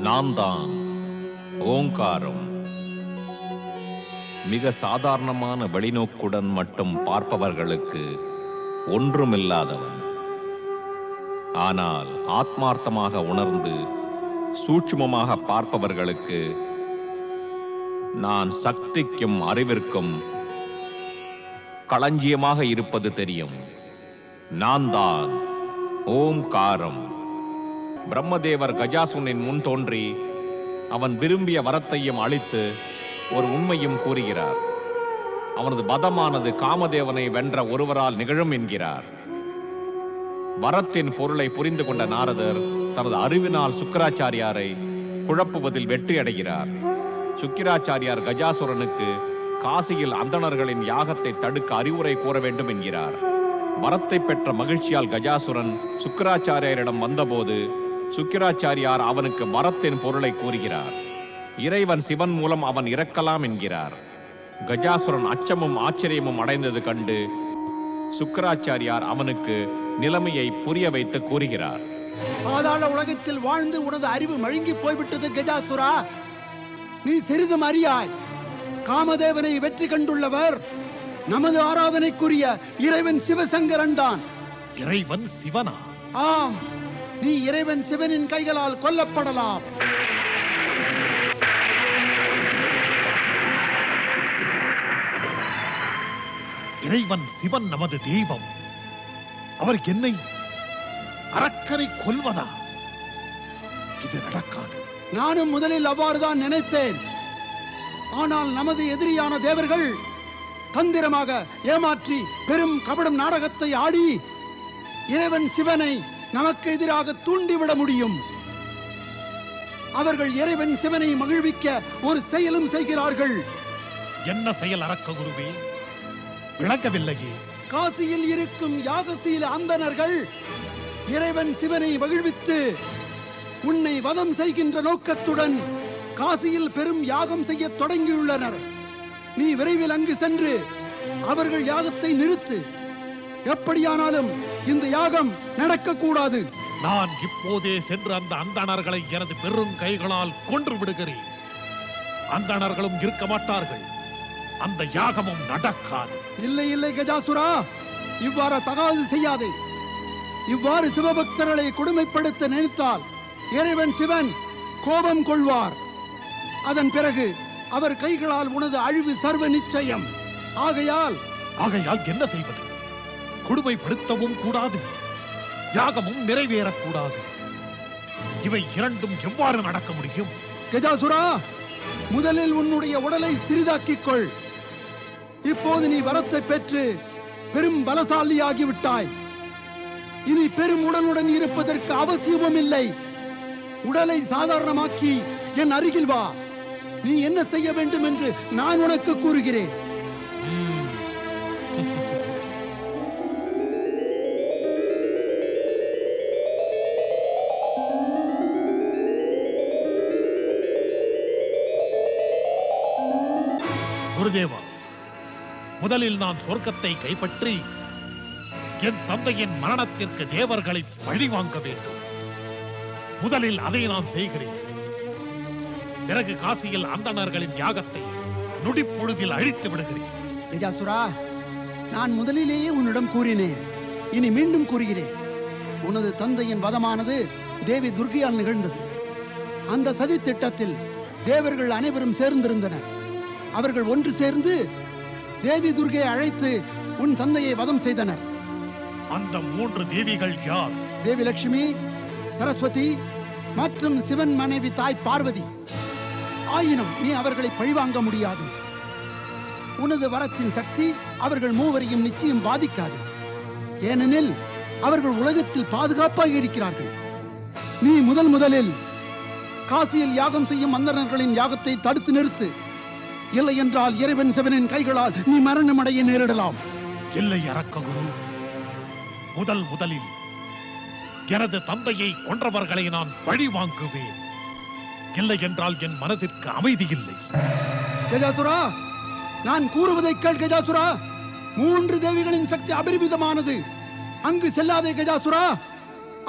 நான் தான் ஓங்காரம். மிக சாதாரணமான வெளிநோக்குடன் மட்டும் பார்ப்பவர்களுக்கு ஒன்றுமில்லாதவன். ஆனால் ஆத்மார்த்தமாக உணர்ந்து சூட்சுமமாக பார்ப்பவர்களுக்கு நான் சக்திக்கும் அறிவிற்கும் களஞ்சியமாக இருப்பது தெரியும். நான் தான் ஓம்காரம். பிரம்மதேவர் கஜாசுரனின் முன் தோன்றி அவன் விரும்பிய வரத்தையும் அளித்து ஒரு உண்மையும் கூறுகிறார். அவனது பதமானது காமதேவனை வென்ற ஒருவரால் நிகழும் என்கிறார். வரத்தின் பொருளை புரிந்து கொண்ட நாரதர் தனது அறிவினால் சுக்கிராச்சாரியாரை குழப்புவதில் வெற்றி அடைகிறார். சுக்கிராச்சாரியார் கஜாசுரனுக்கு காசியில் அந்தணர்களின் யாகத்தை தடுக்க அறிவுரை கூற வேண்டும் என்கிறார். வரத்தை பெற்ற மகிழ்ச்சியால் கஜாசுரன் சுக்கிராச்சாரியாரிடம் வந்தபோது சுக்கிராச்சாரியார் அவனுக்கு வரத்தின் பொருளை கூறுகிறார். இறைவன் சிவன் மூலம் அவன் இறக்கலாம் என்கிறார். கஜாசுரன் அச்சமும் ஆச்சரியமும் அடைந்தது கண்டு சுக்கிராச்சாரியார் அவனுக்கு நிலைமையை புரிய வைத்து கூறுகிறார். பாதாள உலகத்தில் வாழ்ந்து உனது அறிவு மழுங்கி போய்விட்டது கஜாசுரா. நீ சிறிதும் அறியாய். காமதேவனை வெற்றி கண்டுள்ளவர் நமது ஆராதனைக்குரிய இறைவன் சிவசங்கரன் தான். இறைவன் சிவனா? ஆம், நீ இறைவன் சிவனின் கைகளால் கொல்லப்படலாம். இறைவன் சிவன் நமது தெய்வம். அவர் என்னை அரக்கனை கொல்வதா? இது நடக்காது. நானும் முதலில் அவ்வாறுதான் நினைத்தேன். ஆனால் நமது எதிரியான தேவர்கள் தந்திரமாக ஏமாற்றி பெரும் கபடம் நாடகத்தை ஆடி இறைவன் சிவனை நமக்கு எதிராக தூண்டிவிட முடியும். அவர்கள் இறைவன் சிவனை மகிழ்விக்க ஒரு செயலும் செய்கிறார்கள். என்ன செயல் அரக்க குருவே? விளங்கவில்லையே. காசியில் இருக்கும் யாகசீல அந்தணர்கள் இறைவன் சிவனை மகிழ்வித்து உன்னை வதம் செய்கின்ற நோக்கத்துடன் காசியில் பெரும் யாகம் செய்ய தொடங்கியுள்ளனர். நீ விரைவில் அங்கு சென்று அவர்கள் யாகத்தை நிறுத்து. எப்படியானாலும் இந்த யாகம் நடக்கக்கூடாது. நான் இப்போதே சென்று அந்த அந்தணர்களை எனது பெரும் கைகளால் கொன்று விடுகிறேன். அந்தணர்களும் இருக்க மாட்டார்கள். அந்த யாகமும் நடக்காது. இல்லை இல்லை கஜாசுரா, இவ்வாறு தகாது செய்யாதே. இவ்வாறு சிவபக்தர்களை கொடுமைப்படுத்த நினைத்தால் இறைவன் சிவன் கோபம் கொள்வார். அதன் பிறகு அவர் கைகளால் உனது அழிவு சர்வ நிச்சயம். ஆகையால் என்ன செய்வது? கொடுமைப்படுத்தவும் கூடாது, யாகமும் நிறைவேறக்கூடாது. இவை இரண்டும் எவ்வாறு நடக்க முடியும்? கஜாசுரா, முதலில் உன்னுடைய உடலை சிறிதாக்கிக் கொள். இப்போது நீ வரத்தை பெற்று பெரும் பலசாலியாகிவிட்டாய். இனி பெரும் உடலுடன் இருப்பதற்கு அவசியமும் இல்லை. உடலை சாதாரணமாக்கி என் அருகில் வா. நீ என்ன செய்ய வேண்டும் என்று நான் உனக்கு கூறுகிறேன். குருதேவா, முதலில் நான் சொர்க்கத்தை கைப்பற்றி என் தந்தையின் மரணத்திற்கு தேவர்களை பழி வாங்க வேண்டும். முதலில் அதை நான் செய்கிறேன். பிறகு காசியில் அந்தணர்களின் யாகத்தை நொடிப்பொழுதில் அழித்து விடுகிறேன். கஜாசுரா, நான் முதலிலேயே உன்னிடம் கூறினேன், இனி மீண்டும் கூறுகிறேன். உனது தந்தையின் வதமானது தேவி துர்கையால் நிகழ்ந்தது. அந்த சதி திட்டத்தில் தேவர்கள் அனைவரும் சேர்ந்திருந்தனர். அவர்கள் ஒன்று சேர்ந்து தேவி துர்கையை அழைத்து உன் தந்தையை வதம் செய்தனர். அந்த 3 தேவிகள் யார்? தேவி லட்சுமி, சரஸ்வதி மற்றும் சிவன் மனைவி தாய் பார்வதி. ஆயினும் நீ அவர்களை பழிவாங்க முடியாது. உனது வரத்தின் சக்தி அவர்கள் மூவரையும் நிச்சயம் பாதிக்காது. ஏனெனில் அவர்கள் உலகத்தில் பாதுகாப்பாக இருக்கிறார்கள். நீ முதலில் காசியில் யாகம் செய்யும் அந்தணர்களின் யாகத்தை தடுத்து நிறுத்து. இல்லை என்றால் இறைவன் சிவனின் கைகளால் நீ மரணமடைய நேரிடலாம். இல்லை அரக்க குரு, முதலில் எனது தந்தையை கொன்றவர்களை நான் பழி வாங்குவேன். இல்லை என்றால் என் மனதிற்கு அமைதி இல்லை. கஜாசுரா, நான் கூறுவதை கேள் கஜாசுரா. 3 தேவிகளின் சக்தி அபரிமிதமானது. அங்கு செல்லாதே கஜாசுரா,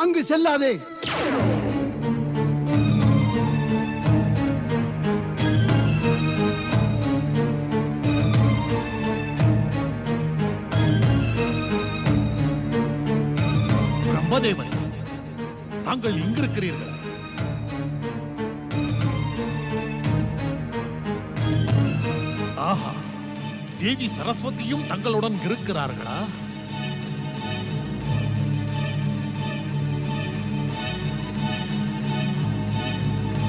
அங்கு செல்லாதே. தாங்கள் இங்கிருக்கிறீர்கள்? ஆஹா, தேவி சரஸ்வதியும் தங்களுடன் இருக்கிறார்களா?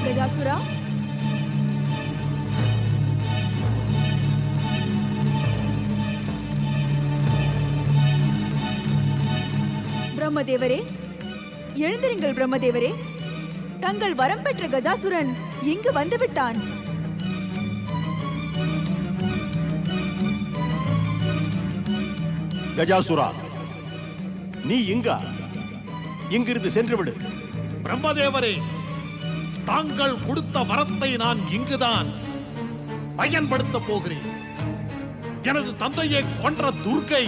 கஜாசுரா, பிரம்மதேவரே, எழுந்திருங்கள். பிரம்மதேவரே, தங்கள் வரம் பெற்ற கஜாசுரன் இங்கு வந்துவிட்டான். கஜாசுரா, நீ இங்கிருந்து சென்று விடு. பிரம்மதேவரே, தாங்கள் கொடுத்த வரத்தை நான் இங்குதான் பயன்படுத்த போகிறேன். எனது தந்தையை கொன்ற துர்க்கை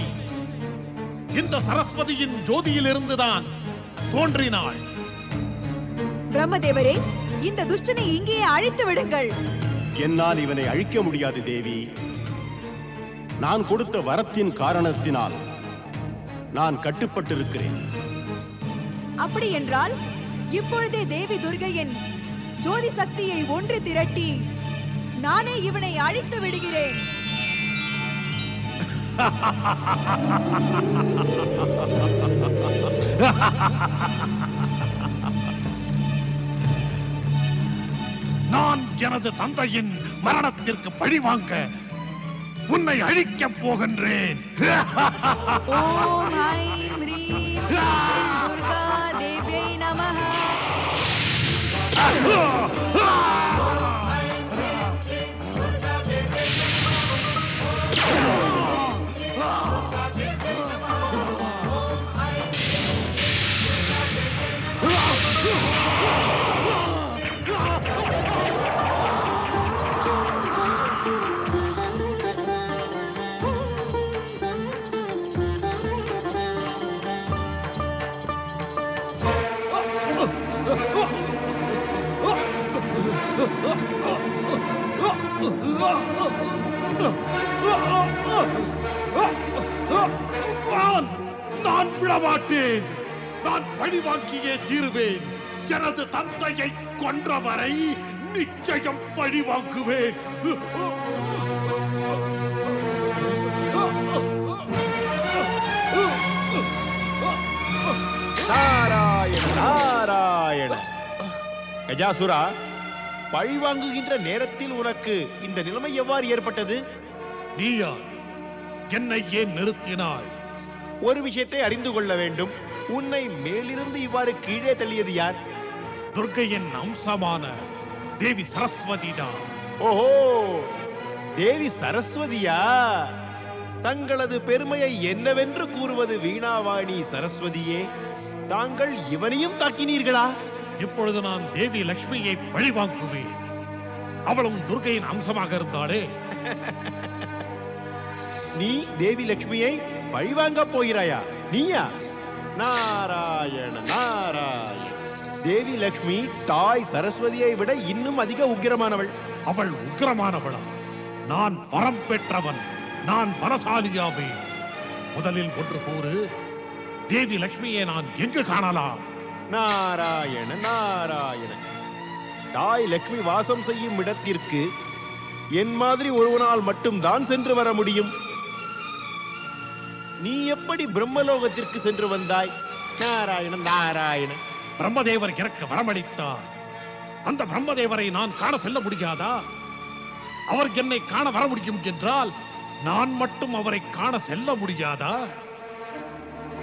இந்த சரஸ்வதியின் ஜோதியிலிருந்துதான் தோன்றினாள். பிரம்மதேவரே, இந்த துஷ்டனை இங்கேயே அழித்து விடுங்கள். என்னால் இவனை அழிக்க முடியாது தேவி. நான் கொடுத்த வரத்தின் காரணத்தினால் நான் கட்டுப்பட்டிருக்கிறேன். அப்படி என்றால் இப்பொழுதே தேவி துர்கையின் ஜோதி சக்தியை ஒன்று திரட்டி நானே இவனை அழித்து விடுகிறேன். நான் எனது தந்தையின் மரணத்திற்கு பழிவாங்க உன்னை அழிக்கப் போகின்றேன். ஓம் ஐம் ரீம் துர்கா தேவியை நமஹ. நான் விடமாட்டேன். நான் பழிவாங்கியே தீருவேன். எனது தந்தையை கொன்றவரை நிச்சயம் பழிவாங்குவேன். நாராயண நாராயண. கஜாசுரா, பழிவாங்குகின்ற நேரத்தில் உனக்கு இந்த நிலைமை எவ்வாறு ஏற்பட்டது? நீயா என்னை ஏன் நிறுத்தினாய்? ஒரு விஷயத்தை அறிந்து கொள்ள வேண்டும். உன்னை மேலிருந்து இவ்வாறு கீழே தள்ளியது யார்? துர்க்கையின் அம்சமான தேவி சரஸ்வதி தான். ஓஹோ, தேவி சரஸ்வதியா? தங்களது பெருமையை என்னவென்று கூறுவது வீணாவாணி சரஸ்வதியே. தாங்கள் இவனையும் தாக்கினீர்களா? இப்பொழுது நான் தேவி லட்சுமியை பழிவாங்குவேன். அவளும் துர்க்கையின் அம்சமாக இருந்தாளே. நீ தேவி லட்சுமியை பழிவாங்க போகிறாயா? நீயா? நாராயண நாராயண. தேவி லட்சுமி தாய் சரஸ்வதியை விட இன்னும் அதிக உக்கிரமானவள். அவள் உக்கிரமானவளா? நான் வரம் பெற்றவன். நான் பலசாலியாவேன். முதலில் ஒன்று கூறு, தேவி லட்சுமியை நான் எங்கு காணலாம்? நாராயண நாராயண. தாய் லட்சுமி வாசம் செய்யும் இடத்திற்கு என் மாதிரி ஒருவனால் மட்டும்தான் சென்று வர முடியும். நீ எப்படி பிரம்மலோகத்திற்கு சென்று வந்தாய்? நாராயண நாராயண. பிரம்மதேவர் எனக்கு வரமளித்தார். அந்த பிரம்மதேவரை நான் காண செல்ல முடியாதா? அவர் என்னை காண வர முடியும் என்றால் நான் மட்டும் அவரை காண செல்ல முடியாதா?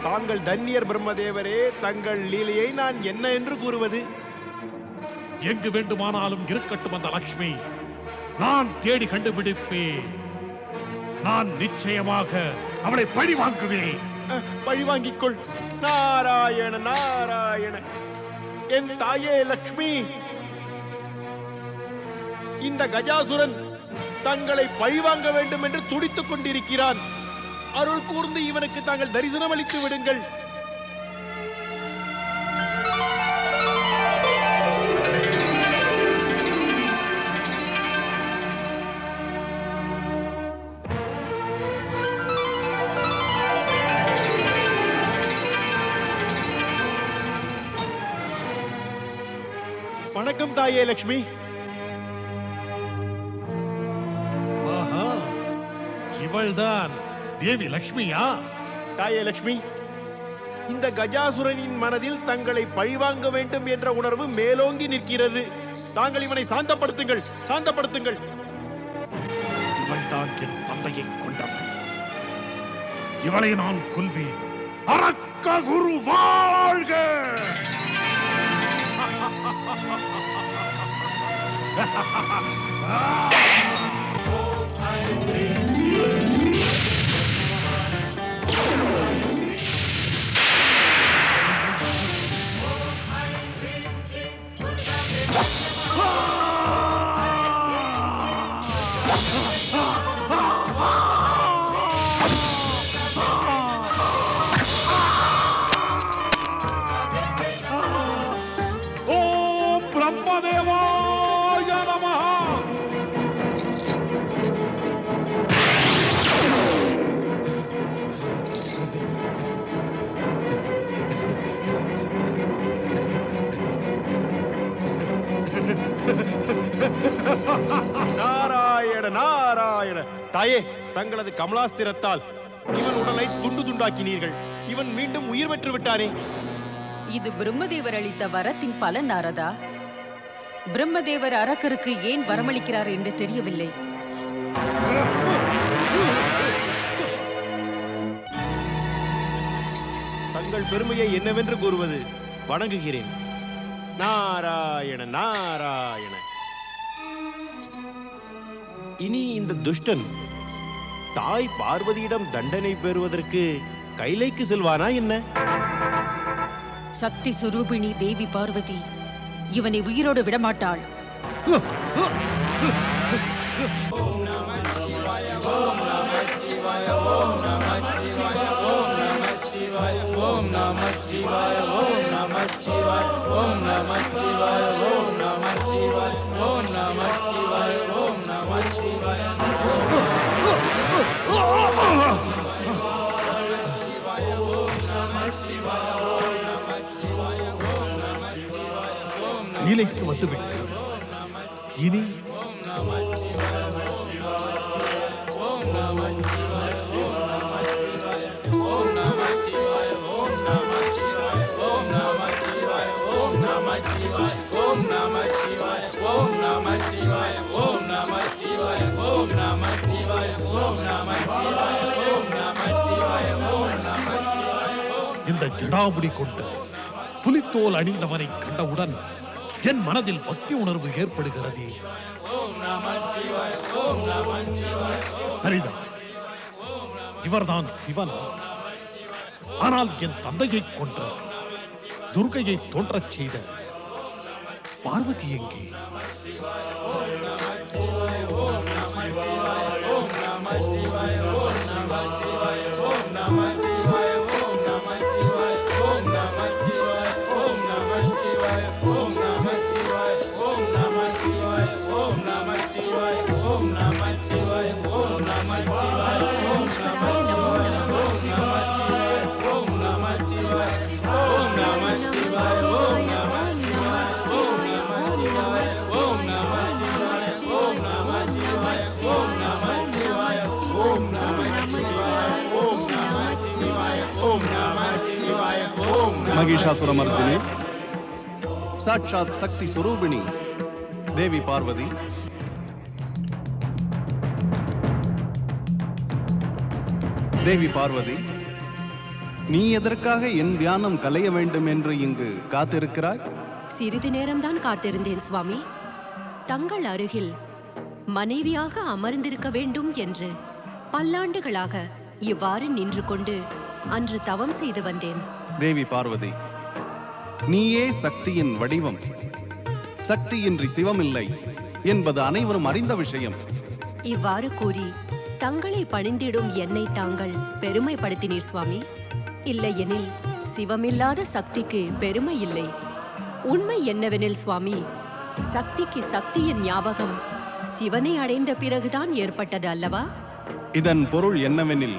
தாங்கள் தன்னியர் பிரம்மதேவரே. தங்கள் லீலையை நான் என்ன என்று கூறுவது? எங்கு வேண்டுமானாலும் இருக்கட்டும் அந்த லட்சுமி. நான் தேடி கண்டுபிடிப்பேன். நான் நிச்சயமாக அவளை பழி வாங்குவேன். பழி வாங்கிக்கொள். நாராயண நாராயண. என் தாயே லட்சுமி, இந்த கஜாசுரன் தங்களை பழிவாங்க வேண்டும் என்று துடித்துக் கொண்டிருக்கிறான். அருள் கூர்ந்து இவனுக்கு தாங்கள் தரிசனம் அளித்து விடுங்கள். வணக்கம் தாயே லட்சுமி. ஆஹா, இவள்தான் தேவி லட்சுமியா? தாயே லட்சுமி, இந்த கஜாசுரனின் மனதில் தங்களை பழிவாங்க வேண்டும் என்ற உணர்வு மேலோங்கி நிற்கிறது. தாங்கள் இவனை சாந்தப்படுத்துங்கள், சாந்தப்படுத்துங்கள். இவள்தான் என் தந்தையை கொண்டவள். இவளை நான் கொல்வேன். அரக்க குரு வாழ்க! ஓம் பிரம்மதேவாய நமஹ! நாராயண நாராயண. தாயே, தங்களது கமலாஸ்திரத்தால் இவன் உடலை துண்டு துண்டாக்கினீர்கள். இவன் மீண்டும் உயிர் பெற்று விட்டானே. இது பிரம்மதேவர் அளித்த வரத்தின் பலன் நாரதா. பிரம்மதேவர் அரக்கருக்கு ஏன் வரமளிக்கிறார் என்று தெரியவில்லை. தங்கள் பெருமையை என்னவென்று கூறுவது? வணங்குகிறேன். நாராயண நாராயண. இனி இந்த துஷ்டன் தாய் பார்வதியிடம் தண்டனை பெறுவதற்கு கைலைக்கு செல்வானா என்ன? சக்தி சுரூபிணி தேவி பார்வதி இவனை உயிரோடு விடமாட்டாள். கைலைக்கு வந்துவிட்டு இனி இந்த ஜடாமுடி கொண்டு புலித்தோல் அணிந்தவனை கண்டவுடன் என் மனதில் பக்தி உணர்வு ஏற்படுகிறது. சரிதான், இவர்தான் சிவன். ஆனால் என் தந்தையை கொன்று துர்கையை தோன்றச் செய்த பார்வதி எங்கே? மகிஷாசுரமர்தினி, சாட்சாத் சக்தி சுரூபிணி தேவி பார்வதி, தேவி பார்வதி, நீ எதற்காக என் தியானம் கலைய வேண்டும் என்று இங்கு காத்திருக்கிறாய்? சிறிது நேரம்தான் காத்திருந்தேன் சுவாமி. தங்கள் அருகில் மனைவியாக அமர்ந்திருக்க வேண்டும் என்று பல்லாண்டுகளாக இவ்வாறு நின்று கொண்டு அன்று தவம் செய்து வந்தேன். தேவி பார்வதி, நீயே சக்தியின் வடிவம். சக்தியின்றி சிவமில்லை என்பது அனைவரும் அறிந்த விஷயம். இவ்வாறு கூறி தங்களை பணிந்திடும் என்னை தாங்கள் பெருமைப்படுத்தினீர் சுவாமி. இல்லையெனில் சிவமில்லாத சக்திக்கு பெருமை இல்லை. உண்மை என்னவெனில் சுவாமி, சக்திக்கு சக்தியின் ஞாபகம் சிவனை அடைந்த பிறகுதான் ஏற்பட்டது அல்லவா? இதன் பொருள் என்னவெனில்,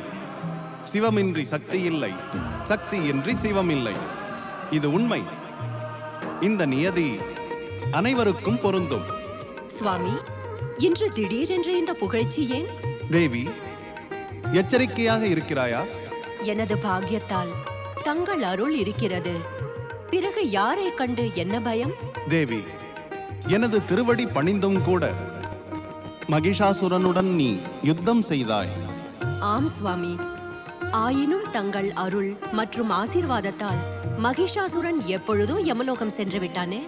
சிவமின்றி சக்தி இல்லை, சக்தியின்றி சிவமில்லை. இது உண்மை. இந்த நியதி அனைவருக்கும் பொருந்தும். சுவாமி, இன்று திடீரென்று இந்த புகழ்ச்சி ஏன்? தேவி, எச்சரிக்கையாக இருக்கிறாயா? எனது பாக்கியத்தால் தங்கள் அருள் இருக்கிறது. பிறகு யாரை கண்டு என்ன பயம்? தேவி, எனது திருவடி பணிந்தும் கூட மகிஷாசுரனுடன் நீ யுத்தம் செய்தாய். ஆம் சுவாமி. ஆயினும் தங்கள் அருள் மற்றும் ஆசீர்வாதத்தால் மகிஷாசுரன் எப்பொழுதோ யமலோகம் சென்று விட்டானே.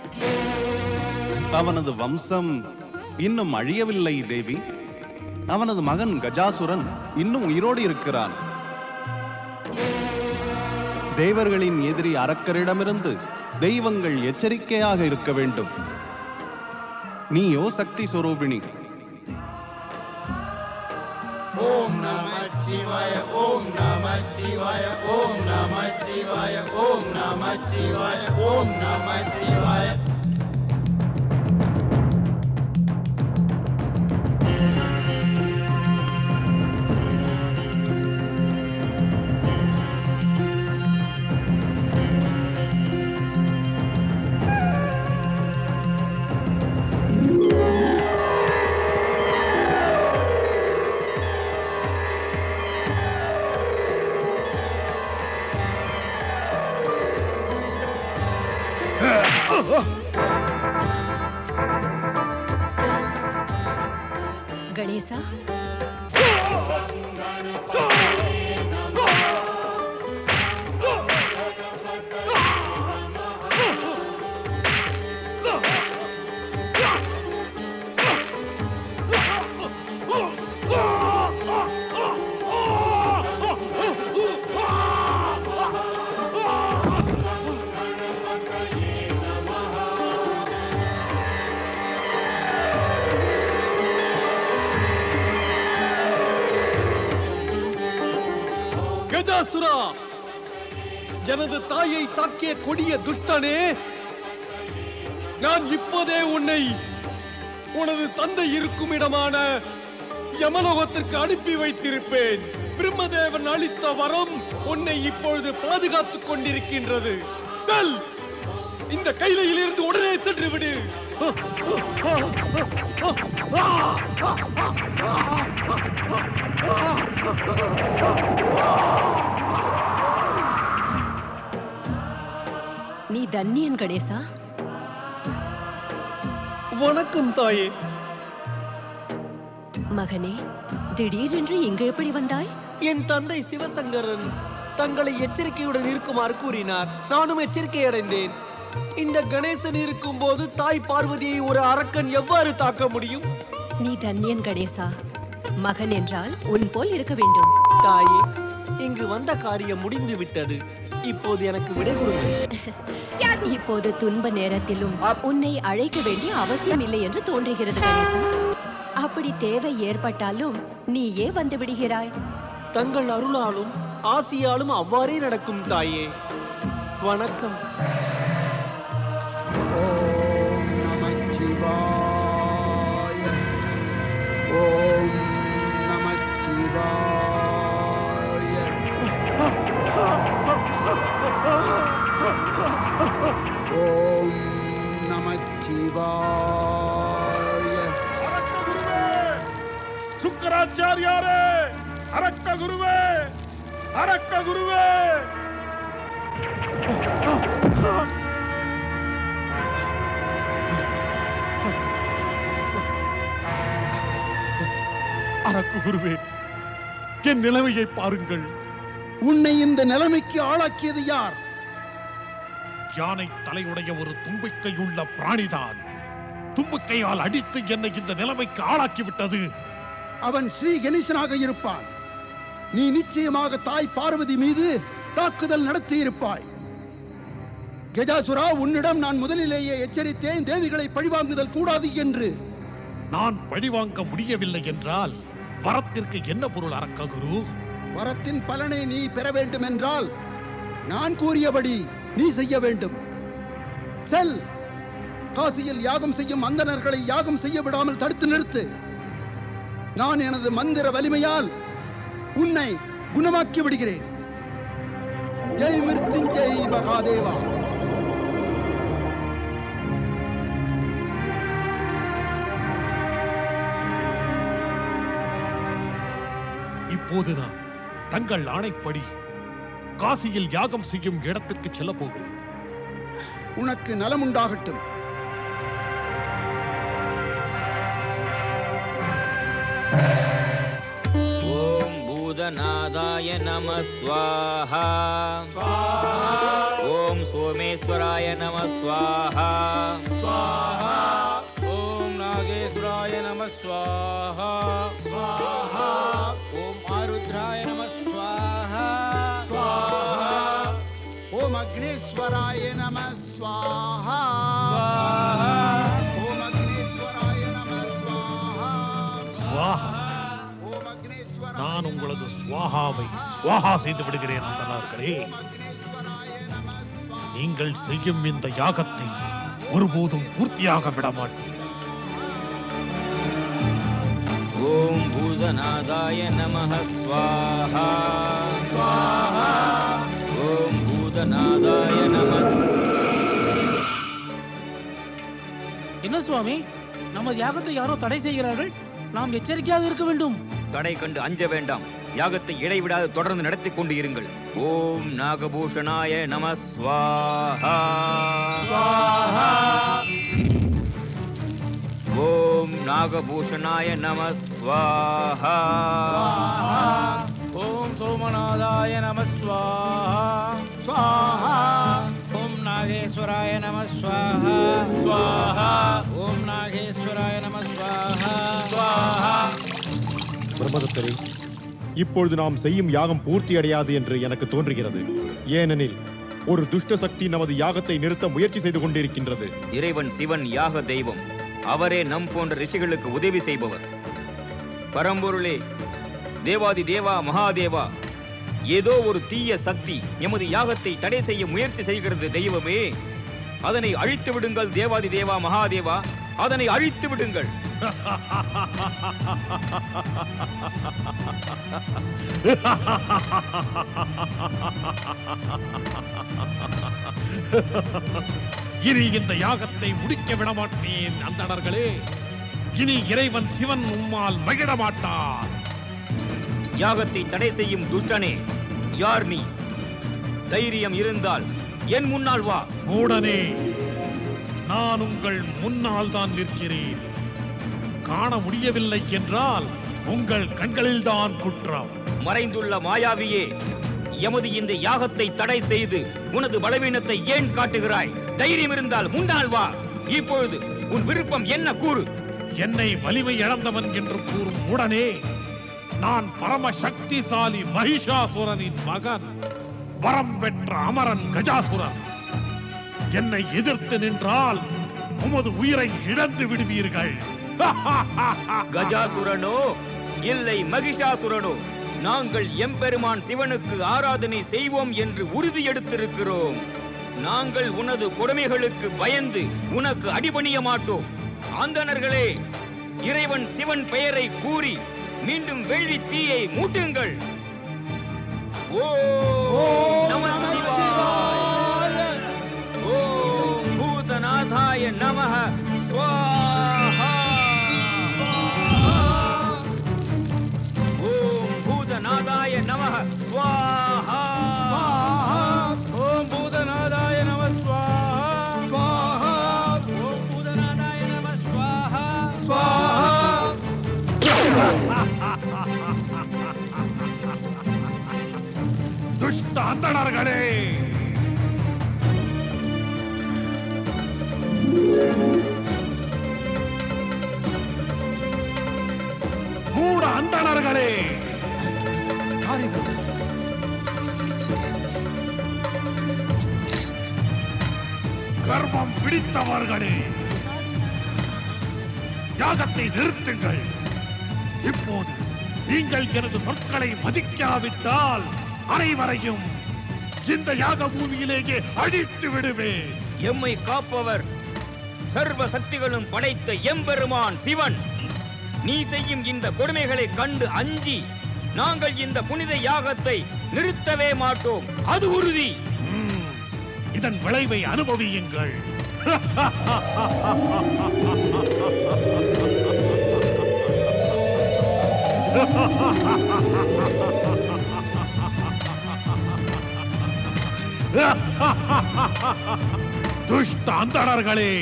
அவனது வம்சம் இன்னும் அழியவில்லை தேவி. அவனது மகன் கஜாசுரன் இன்னும் உயிரோடு இருக்கிறான். தேவர்களின் எதிரி அரக்கரிடமிருந்து தெய்வங்கள் எச்சரிக்கையாக இருக்க வேண்டும். நீயோ சக்தி சொரூபிணி. ஓம் நமः சிவாய, ஓம் நமः சிவாய, ஓம் நமः சிவாய, ஓம் நமः சிவாய, ஓம் நமः சிவாய. கணேசா, கஜாசுரா, எனது தாயை தாக்கிய கொடிய துஷ்டனே, நான் இப்போதே உன்னை உனது தந்தை இருக்கும் இடமான யமலோகத்திற்கு அனுப்பி வைத்திருப்பேன். பிரம்மதேவன் அளித்த வரம் உன்னை இப்பொழுது பாதுகாத்துக் கொண்டிருக்கின்றது. செல், இந்த கைலையில் இருந்து உடனே சென்று விடு. நீ தன்னியன் கணேசா. வணக்கம் தாயே. மகனே, திடீரென்று இங்கு எப்படி வந்தாய்? என் தந்தை சிவசங்கரன் தங்களை எச்சரிக்கையுடன் இருக்குமாறு கூறினார். நானும் எச்சரிக்கை அடைந்தேன். இந்த கணேசன் இருக்கும் போது தாய் பார்வதியை ஒரு அரக்கன் எவ்வாறு தாக்க முடியும்? நீ தன்னியன் கணேசா. மகன் என்றால் உன் போல் இருக்க வேண்டும். தாயே, இங்கு வந்த காரியம் முடிந்து விட்டது. இப்போது எனக்கு விடை கொடுங்கள். இப்போது துன்ப நேரத்திலும் உன்னை அழைக்க வேண்டிய அவசியம் இல்லை என்று தோன்றுகிறது கணேசா. அப்படி தேவை ஏற்பட்டாலும் நீயே வந்து விடுகிறாய். தங்கள் அருளாலும் ஆசியாலும் அவ்வாறே நடக்கும் தாயே. வணக்கம். ஓம் நமः சிவாய, ஓம் நமः சிவாய. ஓம் நமः சிவாய. சுக்கராச்சாரியாரே, அரக்க குருவே, அரக்க குருவே. அரக்க குருவே, என் நிலைமையை பாருங்கள். உன்னை இந்த நிலைமைக்கு ஆளாக்கியது யார்? யானை தலையுடைய ஒரு தும்பிக்கையுள்ள பிராணிதான். தும்பிக்கையால் அடித்து என்னை இந்த நிலைமைக்கு ஆளாக்கிவிட்டது. அவன் ஸ்ரீ கணேசனாக இருப்பான். நீ நிச்சயமாக தாய் பார்வதி மீது தாக்குதல் நடத்தி இருப்பாய். கஜாசுரா, உன்னிடம் நான் முதலிலேயே எச்சரித்தேன், தேவிகளை பழிவாங்குதல் கூடாது என்று. நான் பழிவாங்க முடியவில்லை என்றால் வரத்திற்கு என்ன பொருள் அரக்க குரு? வரத்தின் பலனை நீ பெற வேண்டும் என்றால் நான் கூறியபடி நீ செய்ய வேண்டும். செல், காசியில் யாகம் செய்யும் அந்தணர்களை யாகம் செய்ய விடாமல் தடுத்து நிறுத்து. நான் எனது மந்திர வலிமையால் உன்னை குணமாக்கி விடுகிறேன். ஜெய் மிருத்யுஞ்செய் மகாதேவா. இப்போது நான் தங்கள் ஆணைப்படி காசியில் யாகம் செய்யும் இடத்திற்கு செல்ல போகிறேன். உனக்கு நலமுண்டாகட்டும். ஓம் பூதநாதாய நம ஸ்வாஹா. ஓம் சோமேஸ்வராய நம ஸ்வாஹா. ஓம் நாகேஸ்வராய நம ஸ்வாஹா. ஓம் ஆருத்ராய நம ஸ்வாஹா. ஓம் அக்னேஸ்வராய நம ஸ்வாஹா. ஓம் அக்னேஸ்வராய நம ஸ்வாஹா. ஸ்வாஹா. நான் உங்களது ஸ்வாஹாவை ஸ்வாஹா செய்து விடுகிறேன். அந்தணர்களே, நீங்கள் செய்யும் இந்த யாகத்தை ஒருபோதும் பூர்த்தியாக விட மாட்டேன். ஓம் பூதநாதாய நமः ஸ்வாஹா. ஓம் பூதநாதாய நமः. என்ன சுவாமி, நமது யாகத்தை யாரோ தடை செய்கிறார்கள். நாம் எச்சரிக்கையாக இருக்க வேண்டும். தடை கண்டு அஞ்ச வேண்டாம். யாகத்தை இடைவிடாது தொடர்ந்து நடத்தி கொண்டு இருங்கள். ஓம் நாகபூஷணாய நம ஸ்வாஹா. ஓம் நாகபூஷணாய நம ஸ்வாஹா. ஓம் சோமநாதாய நம ஸ்வாஹா. ஓம் நாகேஸ்வராய நம ஸ்வாஹா. ஓம் நாகேஸ்வராய நம ஸ்வாஹா. பிரம்மதத்தரே, இப்பொழுது நாம் செய்யும் யாகம் பூர்த்தி அடையாது என்று எனக்கு தோன்றுகிறது. ஏனெனில் ஒரு துஷ்ட சக்தி நமது யாகத்தை நிறுத்த முயற்சி செய்து கொண்டிருக்கின்றது. இறைவன் சிவன் யாக தெய்வம். அவரே நம் போன்ற ரிஷிகளுக்கு உதவி செய்பவர். பரம்பொருளே, தேவாதி தேவா மகாதேவா, ஏதோ ஒரு தீய சக்தி எமது யாகத்தை தடை செய்ய முயற்சி செய்கிறது. தெய்வமே, அதனை அழித்து விடுங்கள். தேவாதி தேவா மகாதேவா, அதனை அழித்து விடுங்கள். இனி இந்த யாகத்தை முடிக்க விட மாட்டேன். அந்தணர்களே, இனி இறைவன் சிவன் உம்மால் மகிழ மாட்டார். யாகத்தை தடை செய்யும் துஷ்டனே, யார் நீ? தைரியம் இருந்தால் என் முன்னால் வா. மூடனே, நான் உங்கள் முன்னால் தான் நிற்கிறேன். காண முடியவில்லை என்றால் உங்கள் கண்களில் தான் குற்றம். மறைந்துள்ள மாயாவியே, எமது இந்த யாகத்தை தடை செய்து உனது பலவீனத்தை ஏன் காட்டுகிறாய்? தைரியம் இருந்தால் முன்னால் வா. இப்பொழுது உன் விருப்பம் என்ன கூறு. என்னை வலிமை இழந்தவன் என்று கூறும் மூடனே, நான் பரம சக்திசாலி மகிஷாசுரனின் மகன், வரம் பெற்ற அமரன் கஜாசுரன். என்னை எதிர்த்து நின்றால் உமது உயிரை இழந்து விடுவீர்கள். கஜாசுரனோ இல்லை மகிஷாசுரனோ, நாங்கள் எம்பெருமான் சிவனுக்கு ஆராதனை செய்வோம் என்று உறுதி எடுத்திருக்கிறோம். நாங்கள் உனது கொடுமைகளுக்கு பயந்து உனக்கு அடிபணிய மாட்டோம். அந்தணர்களே, இறைவன் சிவன் பெயரை கூறி மீண்டும் வேள்வி தீயை மூட்டுங்கள். ஓம் நமச்சிவாய. ஓம் பூதநாதாய நமः ஸ்வாஹா. ஓம் பூதநாதாய நமः ஸ்வாஹா. ஓம் பூதநாதாய நம ஸ்வாஹா. ஓம் பூதநாதாய நம ஸ்வாஹா. துஷ்ட அந்தணர்களே, மூட அந்தணர்களே, கர்வம் பிடித்தவர்களே, யாகத்தை நிறுத்துங்கள். இப்போது நீங்கள் எனது சொற்களை மதிக்காவிட்டால் அனைவரையும் இந்த யாக பூமியிலேயே அழித்து விடுவேன். எம்மை காப்பவர் சர்வ சக்திகளும் படைத்த எம்பெருமான் சிவன். நீ செய்யும் இந்த கொடுமைகளை கண்டு அஞ்சி நாங்கள் இந்த புனித யாகத்தை நிறுத்தவே மாட்டோம். அது உறுதி. இதன் விளைவை அனுபவியுங்கள். துஷ்ட அந்தணர்களே,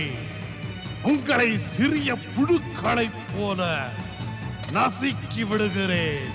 உங்களை சிறிய புழுக்களைப் போல நசுக்கி விடுகிறேன்.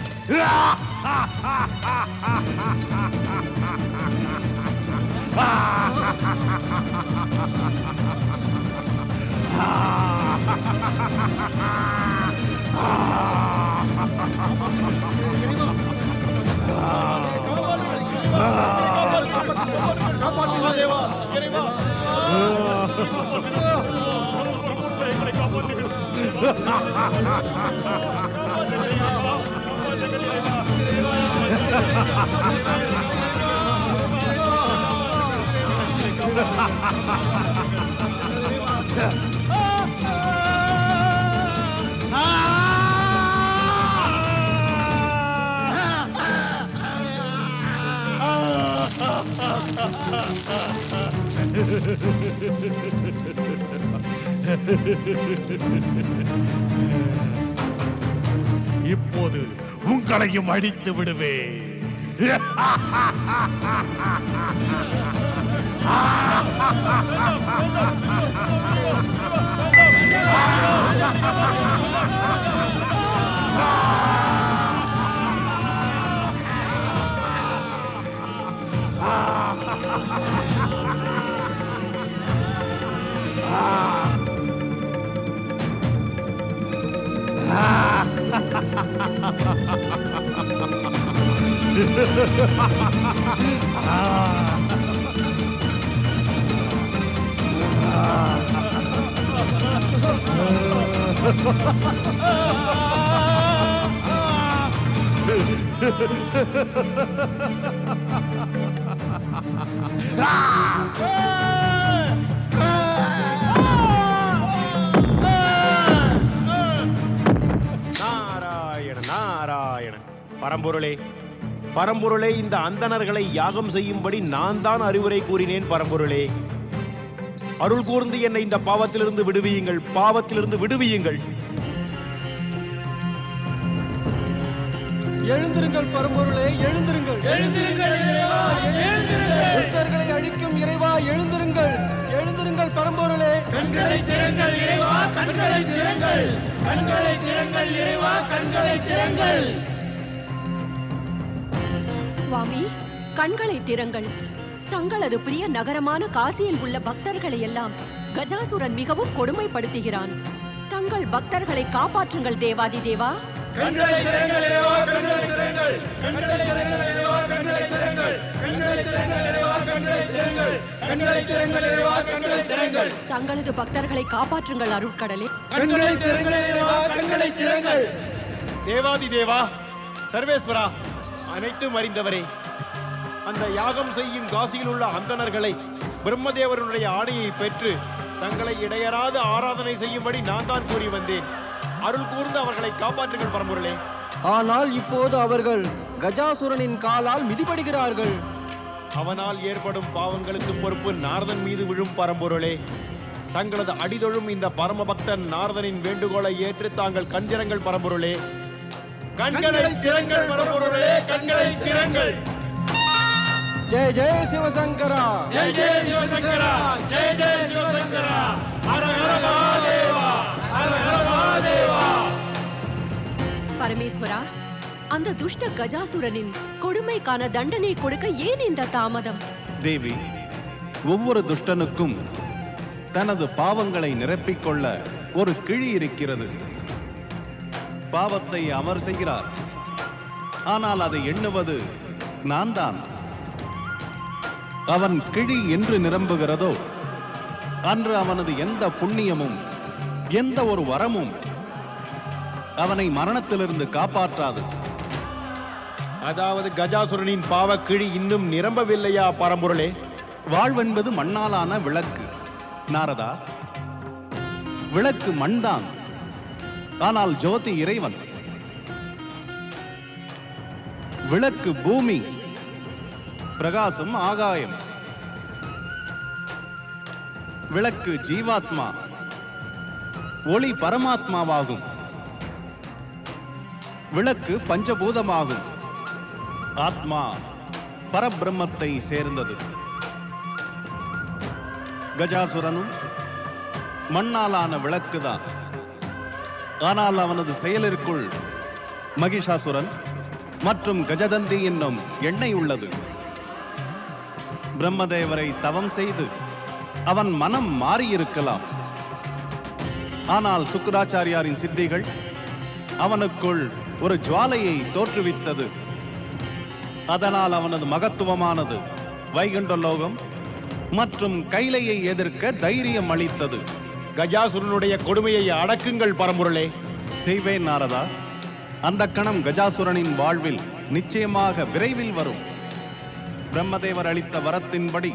இப்போது உங்களையும் அடித்து விடுவேன். பரம்பொருளே, பரம்பொருளே, இந்த அந்தணர்களை யாகம் செய்யும்படி நான் தான் அறிவுரை கூறினேன். பரம்பொருளே, அருள் கூர்ந்து என்னை இந்த பாவத்திலிருந்து விடுவியுங்கள், பாவத்திலிருந்து விடுவியுங்கள். எழுந்திருங்கள் பரம்பொருளே, எழுந்திருங்கள், எழுந்திருங்கள் இறைவா, எழுந்திருங்கள். புத்தர்களை அழிக்கும் இறைவா, எழுந்திருங்கள், எழுந்திருங்கள் பரம்பொருளே. கண்களை திறங்கள் இறைவா, கண்களை திறங்கள், கண்களை திறங்கள் இறைவா, கண்களை திறங்கள். சுவாமி, கண்களை திறங்கள். தங்களது பிரிய நகரமான காசியில் உள்ள பக்தர்களை எல்லாம் கஜாசுரன் மிகவும் கொடுமைப்படுத்துகிறான். தங்கள் பக்தர்களை காப்பாற்றுங்கள் தேவாதி தேவா. கண்களை திறங்கள் இறைவா, கண்களை திறங்கள், கண்களை திறங்கள் இறைவா, கண்களை திறங்கள், கண்களை திறங்கள் இறைவா, கண்களை திறங்கள், கண்களை திறங்கள் இறைவா, கண்களை திறங்கள். தங்களது பக்தர்களை காப்பாற்றுங்கள் அருட்கடலே. கண்களை திறங்கள் இறைவா, கண்களை திறங்கள். தேவாதி தேவா, சர்வேஸ்வரா, அனைத்தும் அறிந்தவரே, அந்த யாகம் செய்யும் காசியில் உள்ள அந்தணர்களை பிரம்மதேவருடைய ஆணையை பெற்று தங்களை இடையறாது ஆராதனை செய்யும்படி நான் தான் கூறி வந்தேன். அருள் கூர்ந்து அவர்களை காப்பாற்றுங்கள் பரம்பொருளே. ஆனால் இப்போது அவர்கள் கஜாசுரனின் காலால் மிதிபடுகிறார்கள். அவனால் ஏற்படும் பாவங்களுக்கு பொறுப்பு நாரதன் மீது விழும் பரம்பொருளே. தங்களது அடிதொழும் இந்த பரம பக்தன் நாரதனின் வேண்டுகோளை ஏற்று தாங்கள் கண்திறங்கள் பரம்பொருளே. கண்களை திறங்கள் பரம்பொருளே, கண்களை திறங்கள். ஜெய் ஜெய் சிவசங்கரா, ஜெய் ஜெய் சிவசங்கரா, ஜெய் ஜெய் சிவசங்கரா. ஹர ஹர மகாதேவா, ஹர ஹர மகாதேவா. பரமேஸ்வரா, அந்த துஷ்ட கஜாசுரனின் கொடுமைக்கான தண்டனை கொடுக்க ஏன் இந்த தாமதம்? தேவி, ஒவ்வொரு துஷ்டனுக்கும் தனது பாவங்களை நிரப்பிக்கொள்ள ஒரு கிழி இருக்கிறது. பாவத்தை அமர் செய்கிறார், ஆனால் அதை எண்ணுவது நான் தான். அவன் கிழி என்று நிரம்புகிறதோ அன்று அவனது எந்த புண்ணியமும் எந்த ஒரு வரமும் அவனை மரணத்திலிருந்து காப்பாற்றாது. அதாவது கஜாசுரனின் பாவக்கிழி இன்னும் நிரம்பவில்லையா பரம்பொருளே? வாழ்வென்பது மண்ணாலான விளக்கு நாரதா. விளக்கு மண்தான், ஆனால் ஜோதி இறைவன். விளக்கு பூமி, பிரகாசம் ஆகாயம். விளக்கு ஜீவாத்மா, ஒளி பரமாத்மாவாகும். விளக்கு பஞ்சபூதமாகும். ஆத்மா பரபிரம்மத்தை சேர்ந்தது. கஜாசுரனும் மண்ணாலான விளக்குதான். ஆனால் அவனது செயலிற்குள் மகிஷாசுரன் மற்றும் கஜதந்தி என்னும் எண்ணெய் உள்ளது. பிரம்மதேவரை தவம் செய்து அவன் மனம் மாறியிருக்கலாம். ஆனால் சுக்கிராச்சாரியாரின் சித்திகள் அவனுக்குள் ஒரு ஜுவாலையை தோற்றுவித்தது. அதனால் அவனது மகத்துவமானது வைகுண்ட லோகம் மற்றும் கைலையை எதிர்க்க தைரியம் அளித்தது. கஜாசுரனுடைய கொடுமையை அடக்குங்கள் பரம்பொருளே. செய்வேன் நாரதா. அந்த கணம் கஜாசுரனின் வாழ்வில் நிச்சயமாக விரைவில் வரும். பிரம்மதேவர் அளித்த வரத்தின்படி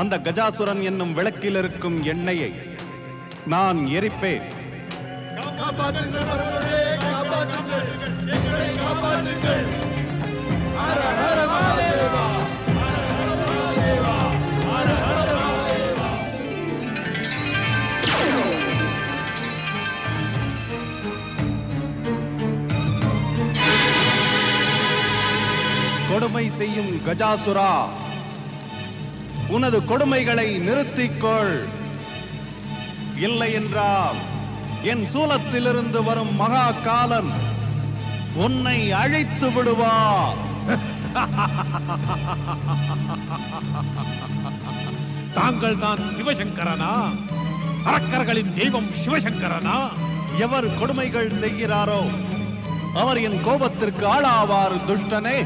அந்த கஜாசுரன் என்னும் விளக்கில் இருக்கும் எண்ணெயை நான் எரிப்பேன். கொடுமை செய்யும் கஜாசுரா, உனது கொடுமைகளை நிறுத்திக்கொள். இல்லை என்றால் என் சூலத்திலிருந்து வரும் மகா காலன் உன்னை அழைத்து விடுவார். தாங்கள் தான் சிவசங்கரனா? அரக்கர்களின் தெய்வம் சிவசங்கரனா? எவர் கொடுமைகள் செய்கிறாரோ அவர் என் கோபத்திற்கு ஆளாவார். துஷ்டனே,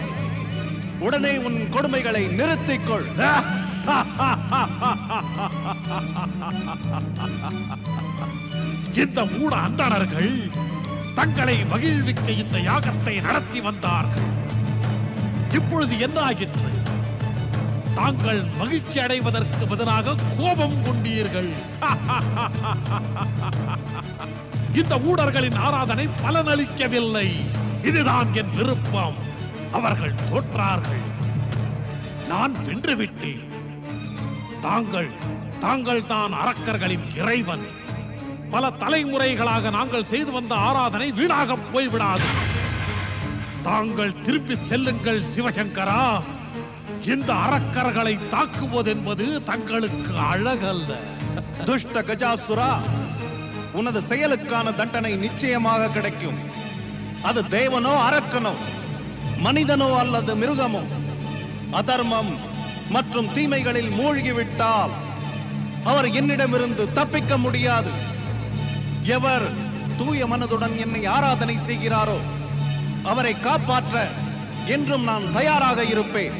உடனே உன் கொடுமைகளை நிறுத்திக்கொள். இந்த மூட அந்தணர்கள் தங்களை மகிழ்விக்க இந்த யாகத்தை நடத்தி வந்தார்கள். இப்பொழுது என்ன ஆகிற்று? தாங்கள் மகிழ்ச்சி அடைவதற்கு பதிலாக கோபம் கொண்டீர்கள். இந்த மூடர்களின் ஆராதனை பலனளிக்கவில்லை. இதுதான் என் விருப்பம். அவர்கள் தோற்றார்கள், நான் வென்றுவிட்டேன். தாங்கள் தான் அரக்கர்களின் இறைவன். பல தலைமுறைகளாக நாங்கள் செய்து வந்த ஆராதனை வீணாக போய்விடாது. தாங்கள் திரும்பி செல்லுங்கள் சிவசங்கரா. இந்த அரக்கர்களை தாக்குவது என்பது தங்களுக்கு அழகல்ல. துஷ்ட கஜாசுரா, உனது செயலுக்கான தண்டனை நிச்சயமாக கிடைக்கும். அது தேவனோ அரக்கனோ, மனிதனோ அல்லது மிருகமோ, அதர்மம் மற்றும் தீமைகளில் மூழ்கிவிட்டால் அவர் என்னிடமிருந்து தப்பிக்க முடியாது. எவர் தூய மனதுடன் என்னை ஆராதனை செய்கிறாரோ அவரை காப்பாற்ற என்றும் நான் தயாராக இருப்பேன்.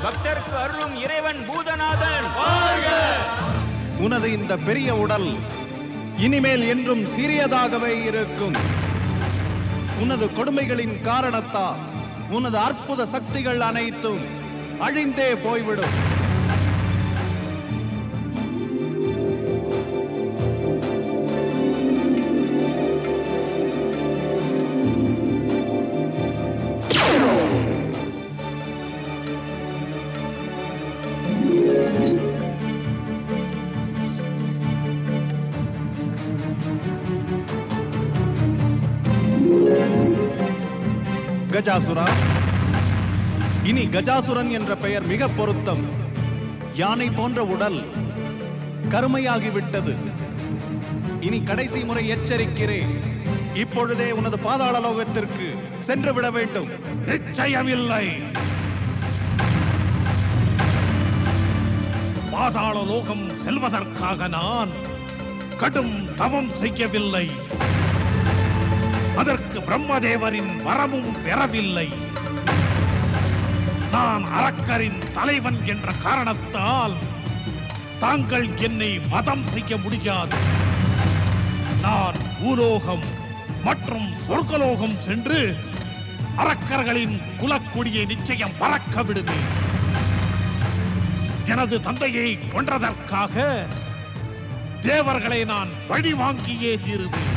பக்தருக்கு அருளும் இறைவன் பூதநாதன். உனது இந்த பெரிய உடல் இனிமேல் என்றும் சிறியதாகவே இருக்கும். உனது கொடுமைகளின் காரணத்தால் உனது அற்புத சக்திகள் அனைத்தும் அழிந்தே போய்விடும். கஜாசுரா, இனி கஜாசுரன் என்ற பெயர் மிக பொருத்தம். யானை போன்ற உடல் கருமையாகிவிட்டது. இனி கடைசி முறை எச்சரிக்கிறேன். இப்பொழுதே உனது பாதாள லோகத்திற்கு சென்று விட வேண்டும். நிச்சயமில்லை. பாதாள லோகம் செல்வதற்காக நான் கடும் தவம் செய்யவில்லை. அதற்கு பிரம்மதேவரின் வரமும் பெறவில்லை. நான் அரக்கரின் தலைவன் என்ற காரணத்தால் தாங்கள் என்னை வதம் செய்ய முடியாது. நான் பூலோகம் மற்றும் சொர்க்கலோகம் சென்று அரக்கர்களின் குலக்கொடியை நிச்சயம் பறக்க விடுவேன். எனது தந்தையை கொன்றதற்காக தேவர்களை நான் பழி வாங்கியே தீருவேன்.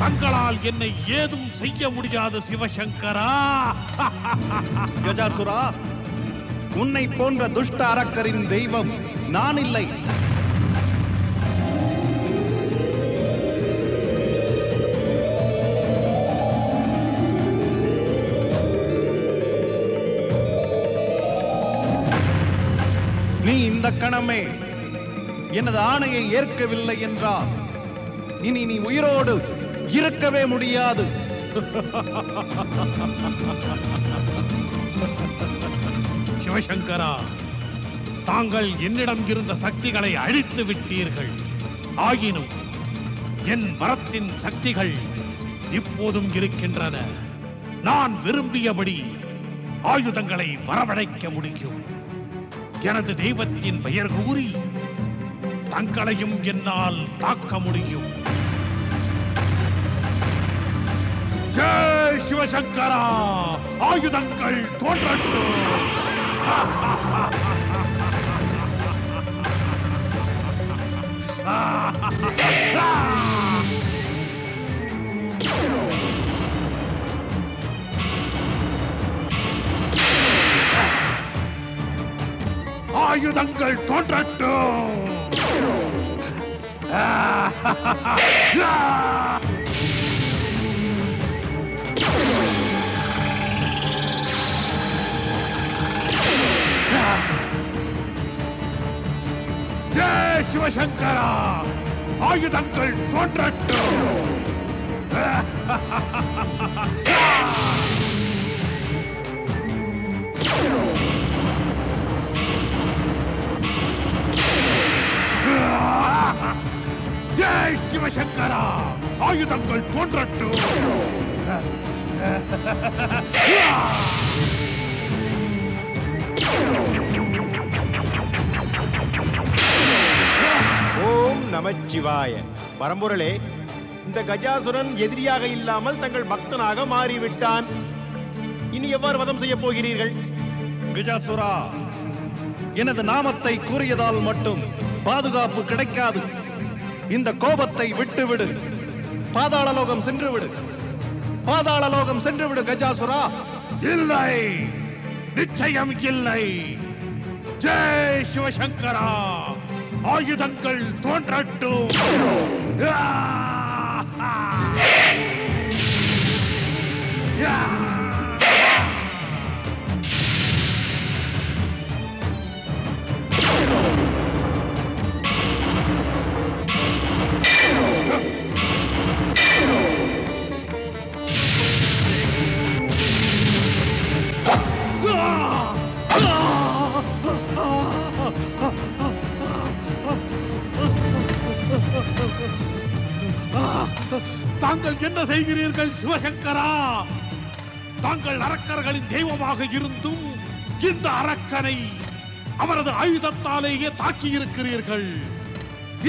தங்களால் என்னை ஏதும் செய்ய முடியாது சிவசங்கரா. கஜாசுரா, உன்னை போன்ற துஷ்ட அரக்கரின் தெய்வம் நான் இல்லை. நீ இந்த கணமே எனது ஆணையை ஏற்கவில்லை என்றால் இனி நீ உயிரோடு இருக்கவே முடியாது. சிவசங்கரா, தாங்கள் என்னிடம் இருந்த சக்திகளை அழித்து விட்டீர்கள். ஆயினும் என் வரத்தின் சக்திகள் இப்போதும் இருக்கின்றன. நான் விரும்பியபடி ஆயுதங்களை வரவழைக்க முடியும். எனது தெய்வத்தின் பெயர் கூறி தங்களையும் என்னால் தாக்க முடியும். ஜெய் சிவசங்கரா, ஆயுதங்கள் தோன்றட்டும். ஆயுதங்கள் தோன்றட்டும். ஜெய் சிவசங்கரா, ஆயுதங்கள் தோன்றட்டும். ஜெய் சிவசங்கரா, ஆயுதங்கள் தோன்றட்டும். ஓம் நமச்சிவாய. பரம்பொருளே, இந்த கஜாசுரன் எதிரியாக இல்லாமல் தங்கள் பக்தனாக மாறிவிட்டான். இனி எவ்வாறு வதம் செய்ய போகிறீர்கள்? கஜாசுரா, எனது நாமத்தை கூறியதால் மட்டும் பாதுகாப்பு கிடைக்காது. இந்த கோபத்தை விட்டுவிடு. பாதாளலோகம் சென்று விடு. பாதாளலோகம் சென்று விடு கஜாசுரா. இல்லை, நிச்சயம் இல்லை. ஜெய் சிவசங்கரா, ஆயுதங்கள் தோன்றட்டும். தாங்கள் என்ன செய்கிறீர்கள் சிவசங்கரா? தாங்கள் அரக்கர்களின் தெய்வமாக இருந்தும் இந்த அரக்கனை அவரது ஆயுதத்தாலேயே தாக்கி இருக்கிறீர்கள்.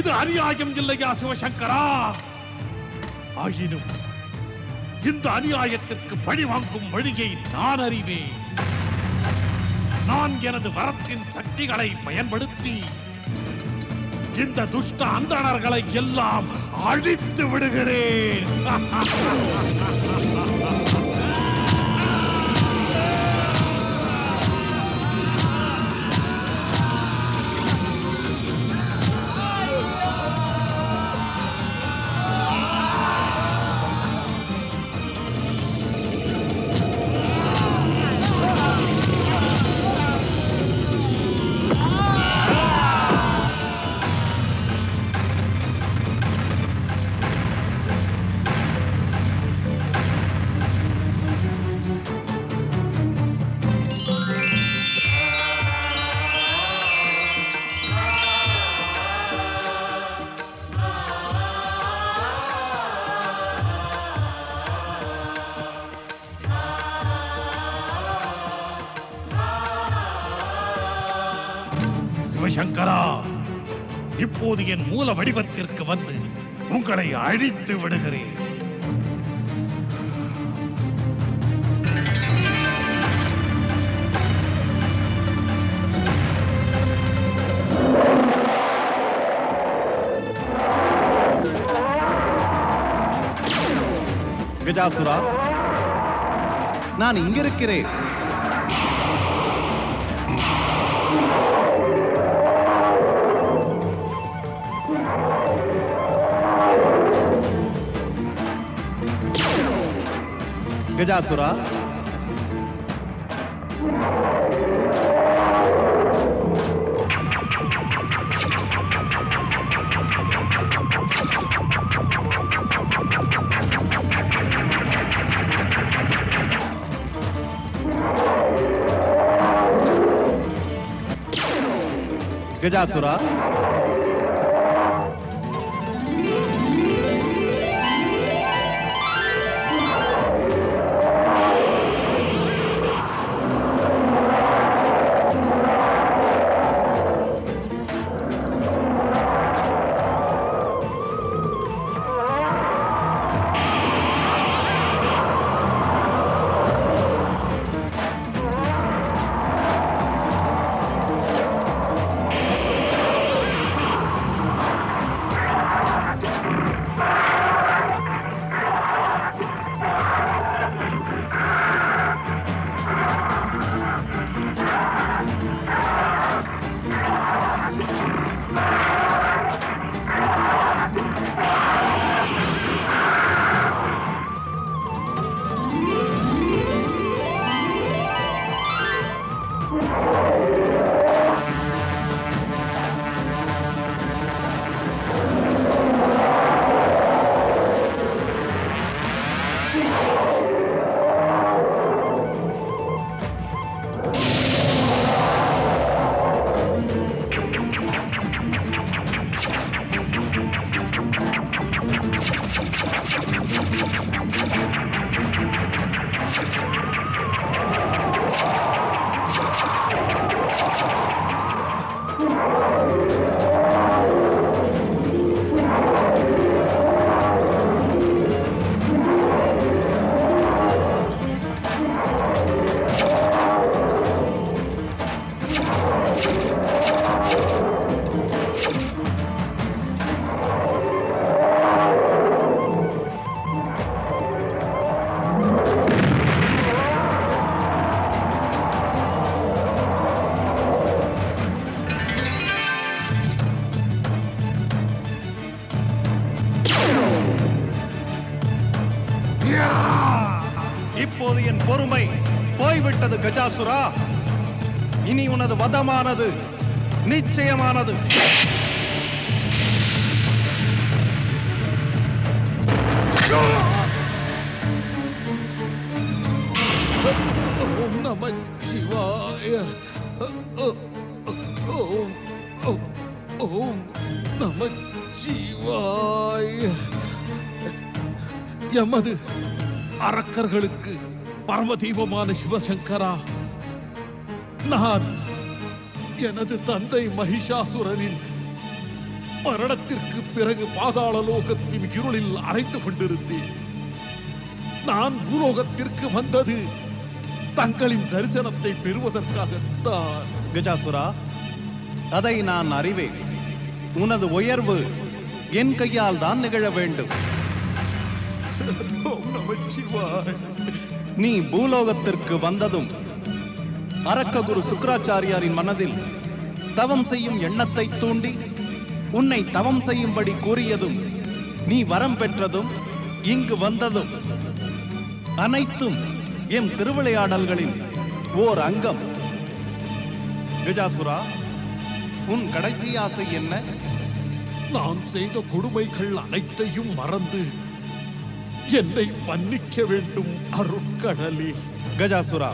இது அநியாயம் இல்லையா சிவசங்கரா? ஆயினும் இந்த அநியாயத்திற்கு பழி வாங்கும் வழியை நான் அறிவேன். நான் எனது வரத்தின் சக்திகளை பயன்படுத்தி இந்த துஷ்ட அந்தணர்களை எல்லாம் அழித்து விடுகிறேன். சிவசங்கரா, இப்போது என் மூல வடிவத்திற்கு வந்து உங்களை அழித்து விடுகிறேன். கஜாசுரா, நான் இங்கிருக்கிறேன். கஜாசுரா, கஜாசுரா, இப்போது என் பொறுமை போய்விட்டது கஜாசுரா. இனி உனது வதமானது நிச்சயமானது. ஓம் நம சிவாய. ஓம் நம சிவாய. எமது அரக்கர்களுக்கு பரமதீபமான சிவசங்கரா, நான் எனது தந்தை மகிஷாசுரனின் மரணத்திற்கு பிறகு பாதாள லோகத்தின் இருளில் அரைந்து கொண்டிருந்தேன். நான் பூலோகத்திற்கு வந்தது தங்களின் தரிசனத்தை பெறுவதற்காகத்தான். கஜாசுரா, அதை நான் அறிவேன். உனது உயர்வு என் கையால் தான் நிகழ வேண்டும். நீ பூலோகத்திற்கு வந்ததும் அரக்ககுரு சுக்கிராச்சாரியாரின் மனதில் தவம் செய்யும் எண்ணத்தை தூண்டி உன்னை தவம் செய்யும்படி கூறியதும், நீ வரம் பெற்றதும், இங்கு வந்ததும் அனைத்தும் எம் திருவிளையாடல்களின் ஓர் அங்கம். கஜாசுரா, உன் கடைசி ஆசை என்ன? நான் செய்த கொடுமைகள் அனைத்தையும் மறந்து என்னை மன்னிக்க வேண்டும் அருட்கடலே. கஜாசுரா,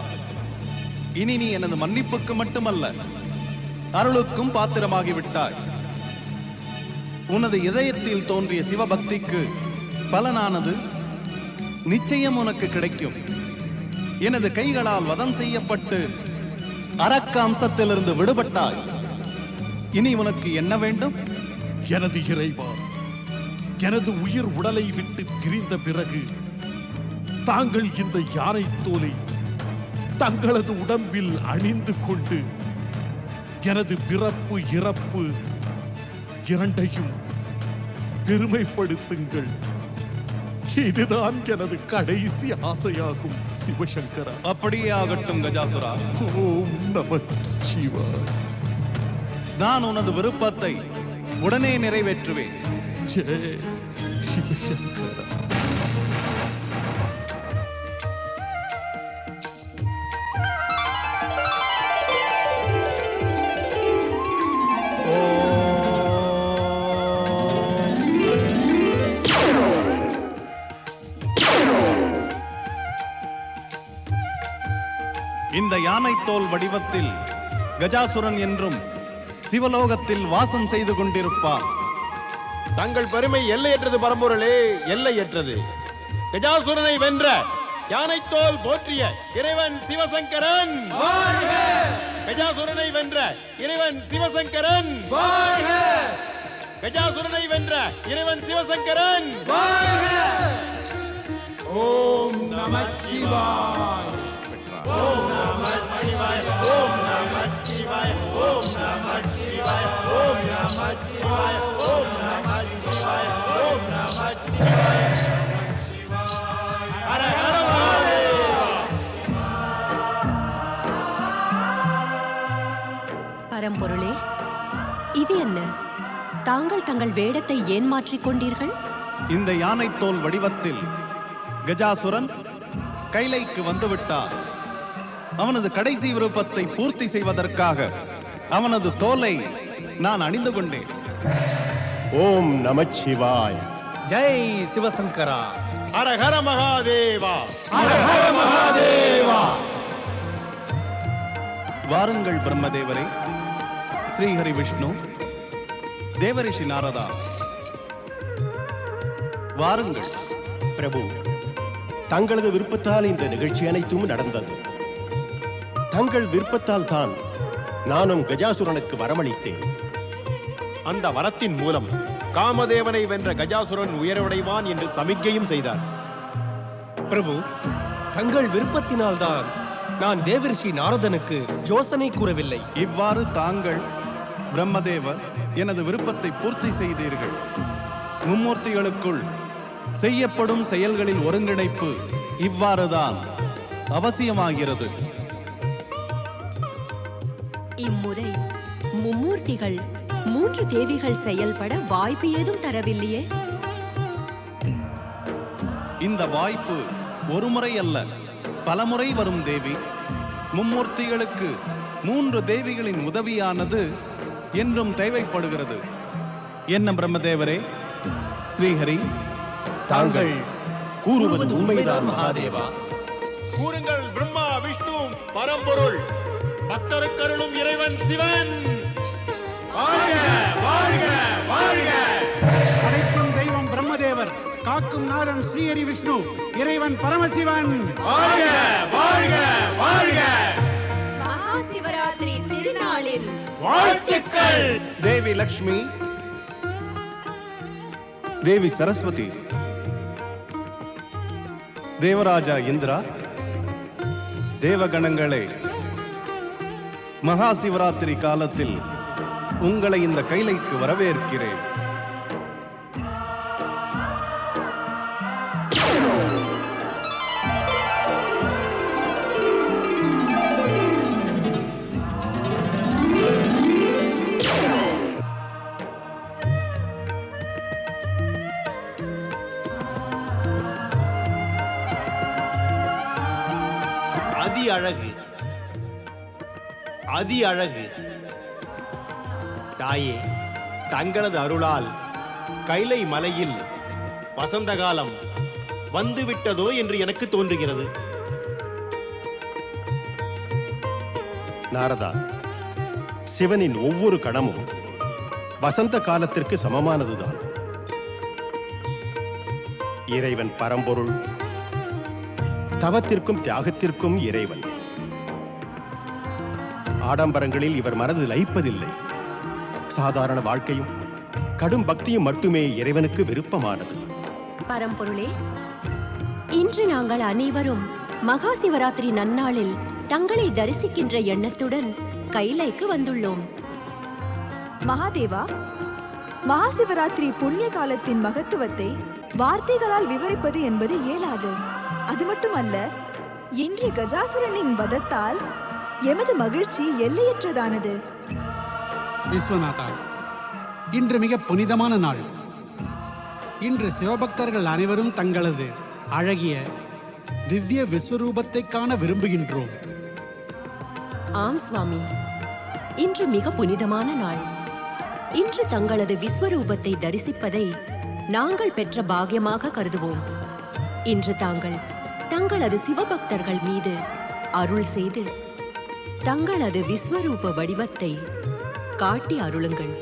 இனி நீ எனது மன்னிப்புக்கு மட்டுமல்ல, அருளுக்கும் பாத்திரமாகிவிட்டாய். உனது இதயத்தில் தோன்றிய சிவபக்திக்கு பலனானது நிச்சயம் உனக்கு கிடைக்கும். எனது கைகளால் வதம் செய்யப்பட்டு அரக்க அம்சத்திலிருந்து விடுபட்டாய். இனி உனக்கு என்ன வேண்டும்? எனது இறைவா, எனது உயிர் உடலை விட்டு பிரிந்த பிறகு தாங்கள் இந்த யானை தோலை தங்களது உடம்பில் அணிந்து கொண்டு எனது பிறப்பு இறப்பு இரண்டையும் பெருமைப்படுத்துங்கள். இதுதான் எனது கடைசி ஆசையாகும் சிவசங்கரா. அப்படியே ஆகட்டும் கஜாசுரா. ஓம் நமச்சிவாய. நான் உனது விருப்பத்தை உடனே நிறைவேற்றுவேன். ஜெய் சிவசங்கரா. இந்த யானை தோல் வடிவத்தில் கஜாசுரன் என்றும் சிவலோகத்தில் வாசம் செய்து கொண்டிருப்பார். தங்கள் பெருமை எல்லையற்றது பரம்பொருளே, எல்லையற்றது. கஜாசுரனை வென்ற யானைத்தோல் போற்றிய இறைவன் சிவசங்கரன் வாழ்க! கஜாசுரனை வென்ற இறைவன் சிவசங்கரன் வாழ்க! கஜாசுரனை வென்ற இறைவன் சிவசங்கரன் வாழ்க! ஓம் நமச்சிவாய. ஓம் நமச்சிவாய. ஓம் நமச்சிவாய. ஓம் நமச்சிவாய. ஓம் நமச்சிவாய. ஓம் நமச்சிவாய. ஓம் நமச்சிவாய. ஹர ஹர மகாதேவா. பரம்பொருளே, இது என்ன? தாங்கள் தங்கள் வேடத்தை ஏன் மாற்றிக் கொண்டீர்கள்? இந்த யானை தோல் வடிவத்தில் கஜாசுரன் கைலைக்கு வந்துவிட்டார். அவனது கடைசி விருப்பத்தை பூர்த்தி செய்வதற்காக அவனது தோலை நான் அணிந்து கொண்டேன். ஓம் நமச்சிவாய. ஜெய் சிவசங்கரா. ஹர ஹர மகாதேவா. ஹர ஹர மகாதேவா. வாருங்கள் பிரம்மதேவரே, ஸ்ரீஹரி விஷ்ணு, தேவரிஷி நாரதா, வாருங்கள். பிரபு, தங்களது விருப்பத்தால் இந்த நிகழ்ச்சி அனைத்தும் நடந்தது. தங்கள் விருப்பத்தால் தான் நானும் கஜாசுரனுக்கு வரமளித்தேன். அந்த வரத்தின் மூலம் காமதேவனை வென்ற கஜாசுரன் உயர்வடைவான் என்று சமிக்கையும் செய்தார். பிரபு, தங்கள் விருப்பத்தினால்தான் நான் தேவரிஷி நாரதனுக்கு யோசனை கூறவில்லை. இவ்வாறு தாங்கள் பிரம்மதேவர் எனது விருப்பத்தை பூர்த்தி செய்தீர்கள். மும்மூர்த்திகளுக்குள் செய்யப்படும் செயல்களின் ஒருங்கிணைப்பு இவ்வாறுதான் அவசியமாகிறது. இம்முறை மும்மூர்த்திகள் 3 தேவிகள் செயல்பட வாய்ப்பு ஏதும் தரவில்லையே. இந்த வாய்ப்பு ஒரு முறை அல்ல, பலமுறை வரும் தேவி. மும்மூர்த்திகளுக்கு 3 தேவிகளின் உதவியானது என்றும் தேவைப்படுகிறது. என்ன பிரம்மதேவரே, ஸ்ரீஹரி, தாங்கள் கூறுவது உண்மைதான் மகாதேவா. கூறுங்கள் பிரம்மா விஷ்ணு பரம்பொருள் பக்தருக்கருளும் இறைவன் சிவன் வாழ்க வாழ்க வாழ்க! அழைக்கும் தெய்வம் பிரம்மதேவர், காக்கும் நாதன் ஸ்ரீஹரி விஷ்ணு, இறைவன் பரமசிவன் வாழ்க வாழ்க வாழ்க! மகா சிவராத்திரி திருநாளில் வாழ்த்துக்கள்! தேவி லக்ஷ்மி, தேவி சரஸ்வதி, தேவராஜா இந்திரா, தேவகணங்களே, மகா சிவராத்திரி காலத்தில் உங்களை இந்த கைலைக்கு வரவேற்கிறேன். அதி அழகு, அதி அழகு. தாயே, தங்களது அருளால் கைலை மலையில் வசந்த காலம் வந்துவிட்டதோ என்று எனக்கு தோன்றுகிறது. நாரதா, சிவனின் ஒவ்வொரு கணமும் வசந்த காலத்திற்கு சமமானதுதான். இறைவன் பரம்பொருள், தவத்திற்கும் தியாகத்திற்கும் இறைவன். ஆடம்பரங்களில் இவர் மனது லயிப்பதில்லை. சாதாரண வாழ்க்கையும் கடும் பக்தியும் மட்டுமே இறைவனுக்கு விருப்பமானது. பரம்பொருளே, இன்று நாங்கள் அனைவரும் மகா சிவராத்திரி நன்னாளில் தங்களை தரிசிக்கின்ற எண்ணத்துடன் கைலைக்கு வந்துள்ளோம். மகாதேவா, மகாசிவராத்திரி புண்ணிய காலத்தின் மகத்துவத்தை வார்த்தைகளால் விவரிப்பது என்பது இயலாது. அது மட்டுமல்ல, இன்றைய கஜாசுரனின் வதத்தால் எமது மகிழ்ச்சி எல்லையற்றதானது. விஸ்வநாதா, இன்று மிக புனிதமான நாள். இன்று சிவபக்தர்கள் அனைவரும் தங்களது அழகிய திவ்ய விஸ்வரூபத்தை காண விரும்புகின்றோம். ஆம் சுவாமி, இன்று மிக புனிதமான நாள். இன்று தங்களது விஸ்வரூபத்தை தரிசிப்பதை நாங்கள் பெற்ற பாக்கியமாக கருதுவோம். இன்று தாங்கள் தங்களது சிவபக்தர்கள் மீது அருள் செய்து தங்களது விஸ்வரூப வடிவத்தை காட்டி அருளுங்கள்.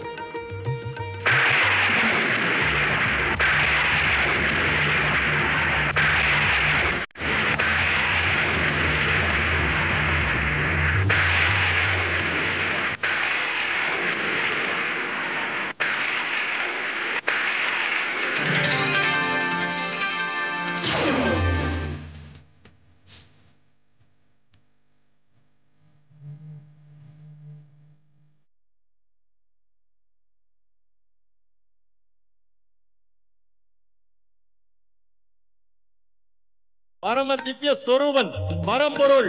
பரம திவ்ய சொரூபன் பரம்பொருள்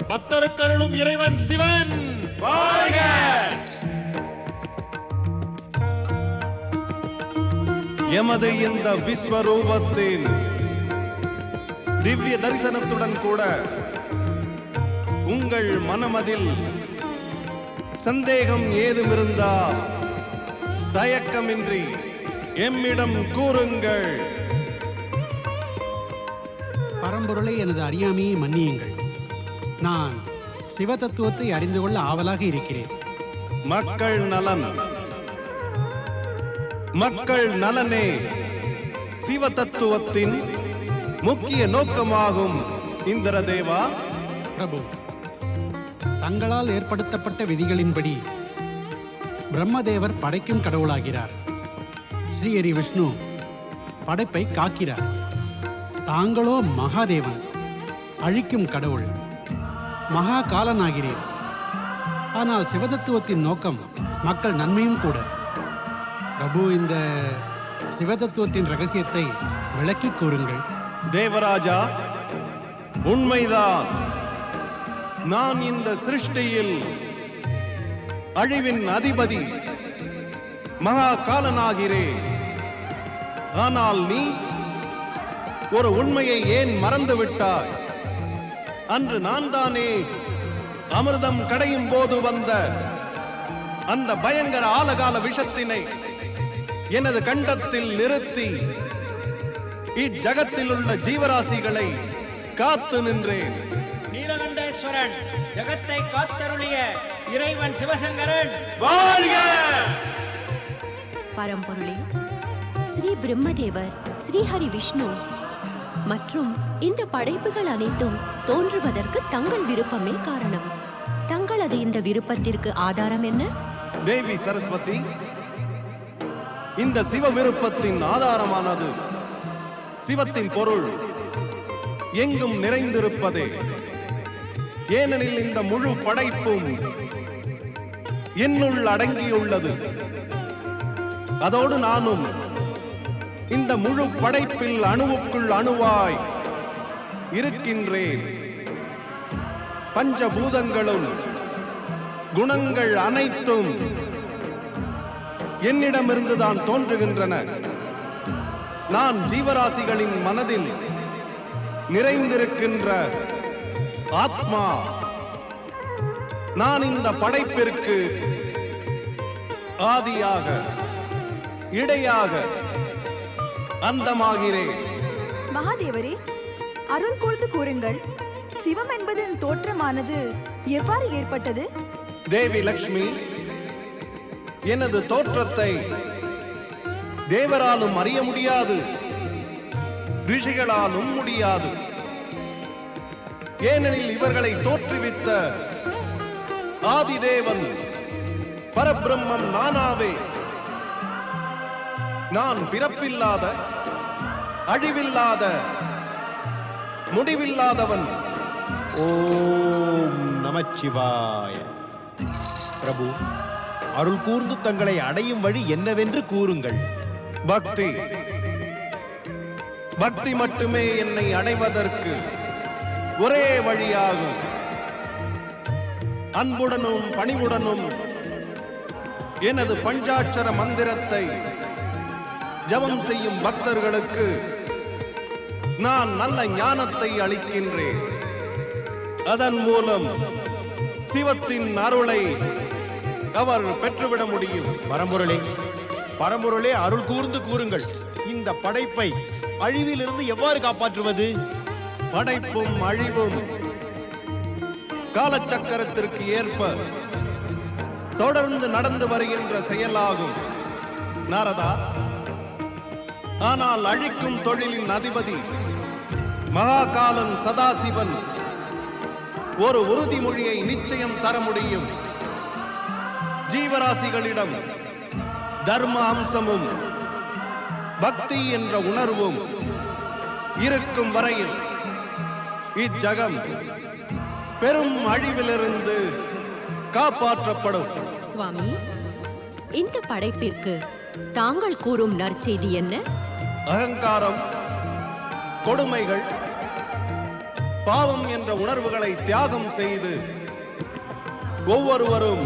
பக்தருக்கருளும் இறைவன் சிவன் வாழ்க! எமது இந்த விஸ்வரூபத்தின் திவ்ய தரிசனத்துடன் கூட உங்கள் மனமதில் சந்தேகம் ஏதும் இருந்தால் தயக்கமின்றி எம்மிடம் கூறுங்கள். பரம்பொருளை எனது அறியாமையை மன்னியுங்கள். நான் சிவ தத்துவத்தை அறிந்து கொள்ள ஆவலாக இருக்கிறேன். மக்கள் நலன், மக்கள் நலனே சிவ தத்துவத்தின் முக்கிய நோக்கமாகும். இந்திரதேவா, பிரபு, தங்களால் ஏற்படுத்தப்பட்ட விதிகளின்படி பிரம்மதேவர் படைக்கும் கடவுளாகிறார். ஸ்ரீஹரி விஷ்ணு படைப்பை காக்கிறார். தாங்களோ மகாதேவன், அழிக்கும் கடவுள், மகா காலனாகிறீர். ஆனால் சிவதத்துவத்தின் நோக்கம் மக்கள் நன்மையும் கூட. பிரபு, இந்த சிவதத்துவத்தின் ரகசியத்தை விளக்கிக் கூறுங்கள். தேவராஜா, உண்மைதான். நான் இந்த சிருஷ்டியில் அழிவின் அதிபதி, மகா காலனாகிறேன். ஆனால் நீ ஒரு உண்மையை ஏன் மறந்து விட்டாய்? அன்று நான் தானே அமிர்தம் கடையும் போது வந்த அந்த பயங்கர ஆலகால விஷத்தினை எனது கண்டத்தில் நிறுத்தி இஜகத்தில் உள்ள ஜீவராசிகளை காத்து நின்றேன். நீலகண்டேஸ்வரன் ஜகத்தை காத்தருளிய இறைவன் சிவசங்கரன் வாழ்க! பரம்பொருளே, ஸ்ரீ பிரம்மதேவர், ஸ்ரீஹரி விஷ்ணு மற்றும் இந்த படைப்புகள் அனைத்தும் தோன்றுவதற்கு தங்கள் விருப்பமே காரணம். தங்களது இந்த விருப்பத்திற்கு ஆதாரம் என்ன? தேவி சரஸ்வதி, இந்த சிவ விருப்பத்தின் ஆதாரமானது சிவத்தின் பொருள் எங்கும் நிறைந்திருப்பதே. ஏனெனில் இந்த முழு படைப்பும் என்னுள் அடங்கியுள்ளது. அதோடு நானும் இந்த முழு படைப்பில் அணுவுக்குள் அணுவாய் இருக்கின்றேன். பஞ்சபூதங்களும் குணங்கள் அனைத்தும் என்னிடமிருந்துதான் தோன்றுகின்றன. நான் ஜீவராசிகளின் மனதில் நிறைந்திருக்கின்ற ஆத்மா. நான் இந்த படைப்பிற்கு ஆதியாக, இடையாக, அந்தமாகிறேன். மகாதேவரே, அருள் கூர்ந்து கூறுங்கள். சிவம் என்பதன் தோற்றமானது எவ்வாறு ஏற்பட்டது? தேவி லக்ஷ்மி, எனது தோற்றத்தை தேவராலும் அறிய முடியாது, ரிஷிகளாலும் முடியாது. ஏனெனில் இவர்களை தோற்றுவித்த ஆதிதேவன் பரபிரம்மம் நானாவே. நான் பிறப்பில்லாத, அழிவில்லாத, முடிவில்லாதவன். ஓம் நமச்சிவாய. பிரபு, அருள் கூர்ந்து தங்களை அடையும் வழி என்னவென்று கூறுங்கள். பக்தி. பக்தி மட்டுமே என்னை அடைவதற்கு ஒரே வழியாகும். அன்புடனும் பணிவுடனும் எனது பஞ்சாட்சர மந்திரத்தை ஜபம் செய்யும் பக்தர்களுக்கு நான் நல்ல ஞானத்தை அளிக்கின்றேன். அதன் மூலம் சிவத்தின் அருளை அவர் பெற்றுவிட முடியும். பரம்பொருளே அருள் கூர்ந்து கூறுங்கள். இந்த படைப்பை அழிவிலிருந்து எவ்வாறு காப்பாற்றுவது? படைப்பும் அழிவும் காலச்சக்கரத்திற்கு ஏற்ப தொடர்ந்து நடந்து வருகின்ற செயலாகும் நாரதா. ஆனால் அழிக்கும் தொழிலின் அதிபதி மகாகாலன் சதாசிவன் ஒரு உறுதிமொழியை நிச்சயம் தர முடியும். ஜீவராசிகளிடம் தர்ம அம்சமும் பக்தி என்ற உணர்வும் இருக்கும் வரையில் இச்சகம் பெரும் அழிவிலிருந்து காப்பாற்றப்படும். சுவாமி, இந்த படைப்பிற்கு தாங்கள் கூறும் நற்செய்தி என்ன? அகங்காரம், கொடுமைகள், பாவம் என்ற உணர்வுகளை தியாகம் செய்து ஒவ்வொருவரும்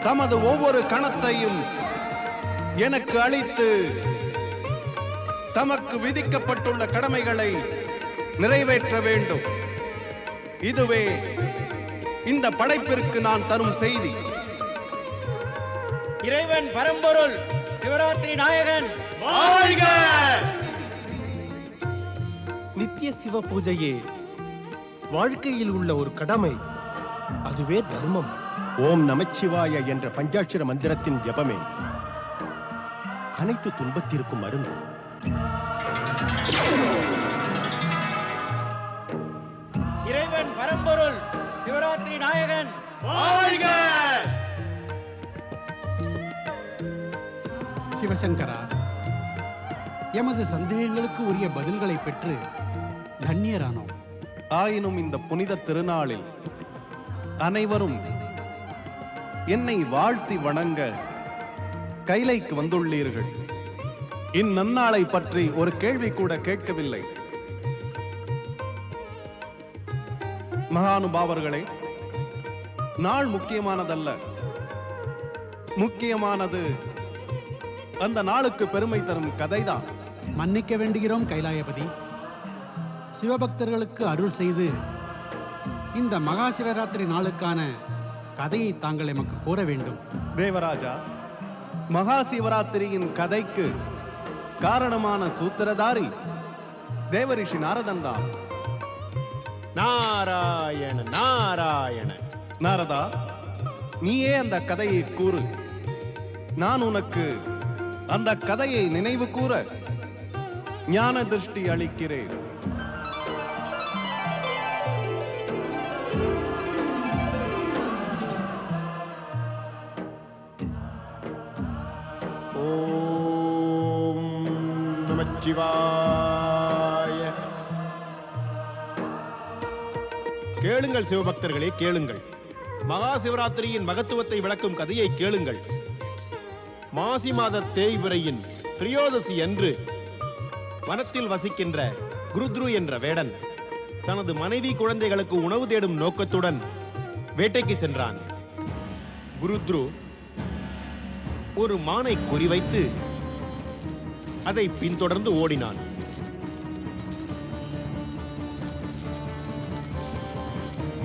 தமது ஒவ்வொரு கணத்தையும் எனக்கு அளித்து தமக்கு விதிக்கப்பட்டுள்ள கடமைகளை நிறைவேற்ற வேண்டும். இதுவே இந்த படைப்பிற்கு நான் தரும் செய்தி. இறைவன் பரம்பொருள் சிவராத்திரி நாயகன் வாழ்க! நித்திய சிவ பூஜையே வாழ்க்கையில் உள்ள ஒரு கடமை. அதுவே தர்மம். ஓம் நமச்சிவாய என்ற பஞ்சாட்சர மந்திரத்தின் ஜபமே அனைத்து துன்பத்திற்கும் மருந்து. இறைவன் பரம்பொருள் சிவராத்திரி நாயகன் வாழ்க! சிவசங்கரா, எமது சந்தேகங்களுக்கு உரிய பதில்களை பெற்று தன்யரானோம். ஆயினும் இந்த புனித திருநாளில் அனைவரும் என்னை வாழ்த்தி வணங்க கைலைக்கு வந்துள்ளீர்கள். இந்நன்னாளை பற்றி ஒரு கேள்வி கூட கேட்கவில்லை. மகானுபாவர்களே, நாள் முக்கியமானதல்ல. முக்கியமானது அந்த நாளுக்கு பெருமை தரும் கதைதான். மன்னிக்க வேண்டுகிறோம் கைலாயபதி. சிவபக்தர்களுக்கு அருள் செய்து இந்த மகா சிவராத்திரி நாளுக்கான கதையை தாங்கள் எமக்கு கூற வேண்டும். தேவராஜா, மகா சிவராத்திரியின் கதைக்கு காரணமான சூத்திரதாரி தேவரிஷி நாரதன் தான். நாராயண நாராயண. நாரதா, நீயே அந்த கதையை கூறு. நான் உனக்கு அந்த கதையை நினைவு கூற ஞான திருஷ்டி அளிக்கிறேன். ஓம் நமச்சிவாய. கேளுங்கள் சிவபக்தர்களே, கேளுங்கள். மகா சிவராத்திரியின் மகத்துவத்தை விளக்கும் கதையை கேளுங்கள். மாசி மாத தேய்பிறையின் திரியோதசி அன்று வனத்தில் வசிக்கின்ற குருத்ரு என்ற வேடன் தனது மனைவி குழந்தைகளுக்கு உணவு தேடும் நோக்கத்துடன் வேட்டைக்கு சென்றான். குருத்ரு ஒரு மானை குறிவைத்து அதை பின்தொடர்ந்து ஓடினான்.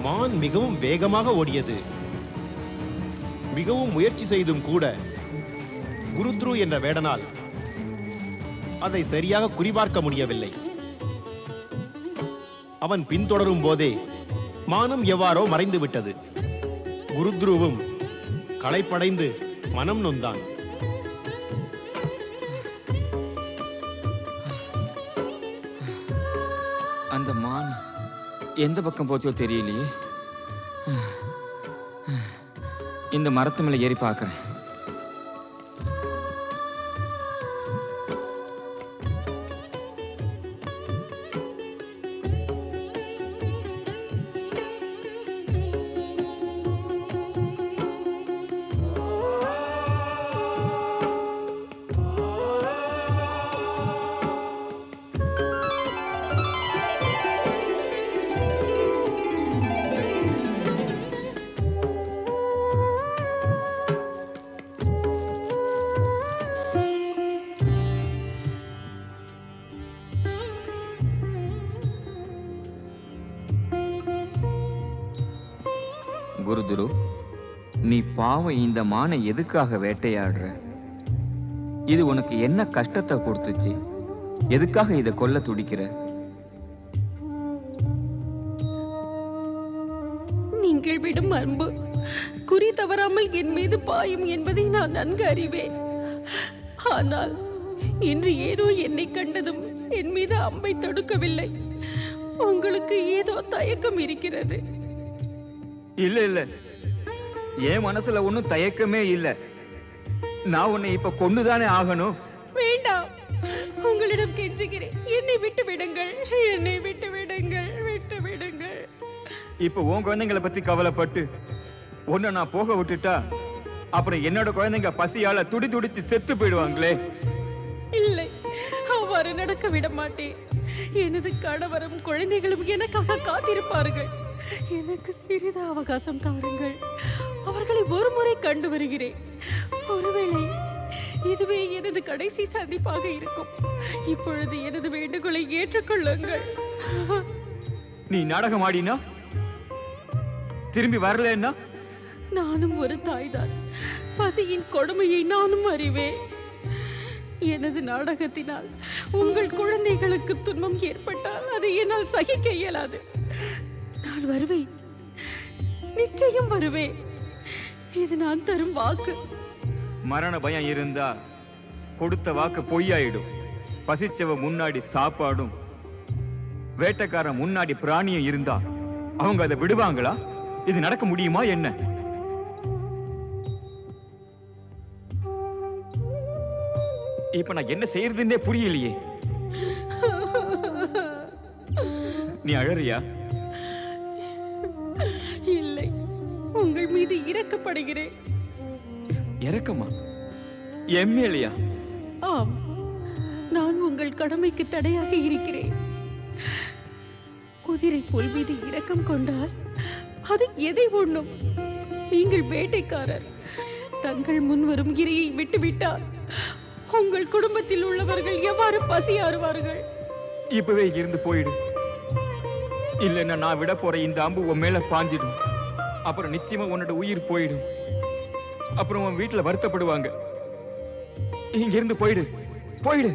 மான் மிகவும் வேகமாக ஓடியது. மிகவும் முயற்சி செய்தும் கூட குருத்ரு என்ற வேடனால் அதை சரியாக குறிபார்க்க முடியவில்லை. அவன் பின்தொடரும் போதே மானும் எவ்வாறோ மறைந்து விட்டது. குருத்ருவும் களைப்படைந்து மனம் நொந்தான். அந்த மான் எந்த பக்கம் போச்சோ தெரியலையே. இந்த மரத்து மேல ஏறி பார்க்கிறேன். குருதுரு, நீ பாவம் இந்த மானை எதுக்காக வேட்டையாடுற? இது உனக்கு என்ன கஷ்டத்தை கொடுத்துச்சு? எதுக்காக இதை கொல்ல துடிக்கிற? நீங்கள் விடும் அன்பு குறி தவறாமல் என் மீது பாயும் என்பதை நான் நன்கு அறிவேன். ஆனால் இன்று ஏதோ என்னை கண்டதும் என் மீது அம்பை தொடுக்கவில்லை. உங்களுக்கு ஏதோ தயக்கம் இருக்கிறது. இல்ல இல்ல, என் மனசுல ஒன்னும் தயக்கமே இல்ல. நான் உன்னை இப்ப கொன்னுதானே ஆகணும். வேண்டாம், உங்களிடம் கெஞ்சுகிறேன், என்னை விட்டு விடுங்கள், என்னை விட்டு விடுங்கள், விட்டு விடுங்கள். இப்ப உன் குழந்தைங்களை பத்தி கவலைப்பட்டு உன்னை நான் போக விட்டுட்டா அப்புறம் என்னோட குழந்தைங்க பசியால துடி துடிச்சு செத்து போயிடுவாங்களே. இல்லை, அவ்வாறு நடக்க விட மாட்டேன். எனது கணவரும் குழந்தைகளும் எனக்காக காத்திருப்பார்கள். எனக்கு சிறிது அவகாசம் தாருங்கள். அவர்களை ஒரு முறை கண்டு வருகிறேன். ஒருவேளை இதுவே எனது கடைசி சந்திப்பாக இருக்கும். இப்பொழுது எனது வேண்டுகோளை ஏற்றுக்கொள்ளுங்கள். நீ நாடகம் ஆடினா திரும்பி வரலன்னா? நானும் ஒரு தாய்தான். பசியின் கொடுமையை நானும் அறிவேன். எனது நாடகத்தினால் உங்கள் குழந்தைகளுக்கு துன்பம் ஏற்பட்டால் அதை என்னால் சகிக்க இயலாது. நான் வருவேன், நிச்சயம் வருவேன். இது நான் தரும் வாக்கு. மரண பயம் இருந்தா கொடுத்த வாக்கு பொய்யாயிடும். பசிச்சவ முன்னாடி சாப்பாடும் வேட்டைக்காரன் முன்னாடி பிராணியும் இருந்தா அவங்க அதை விடுவாங்களா? இது நடக்க முடியுமா என்ன? இப்ப நான் என்ன செய்யறதுன்னே புரியலையே. நீ அழறியா? இல்லை, உங்கள் மீது இரக்கப்படுகிறேன். இரக்கமா? எம்மேலையா? ஆம், நான் உங்கள் கடமைக்கு தடையாக இருக்கிறேன். குதிரை புல் மீது இரக்கம் கொண்டால் அது எதை உண்ணும்? நீங்கள் வேட்டைக்காரர். தங்கள் முன்வரும் இரையை விட்டுவிட்டால் உங்கள் குடும்பத்தில் உள்ளவர்கள் எவ்வாறு பசியாறுவார்கள்? இப்பவே இருந்து போயிடு. இல்லைன்னா நான் விட போற இந்த அம்பு உன் மேல பாஞ்சிடும். அப்புறம் நிச்சயமா உன்னோட உயிர் போயிடும். அப்புறம் உன் வீட்டுல வருத்தப்படுவாங்க. இங்க இருந்து போயிடு, போயிடு.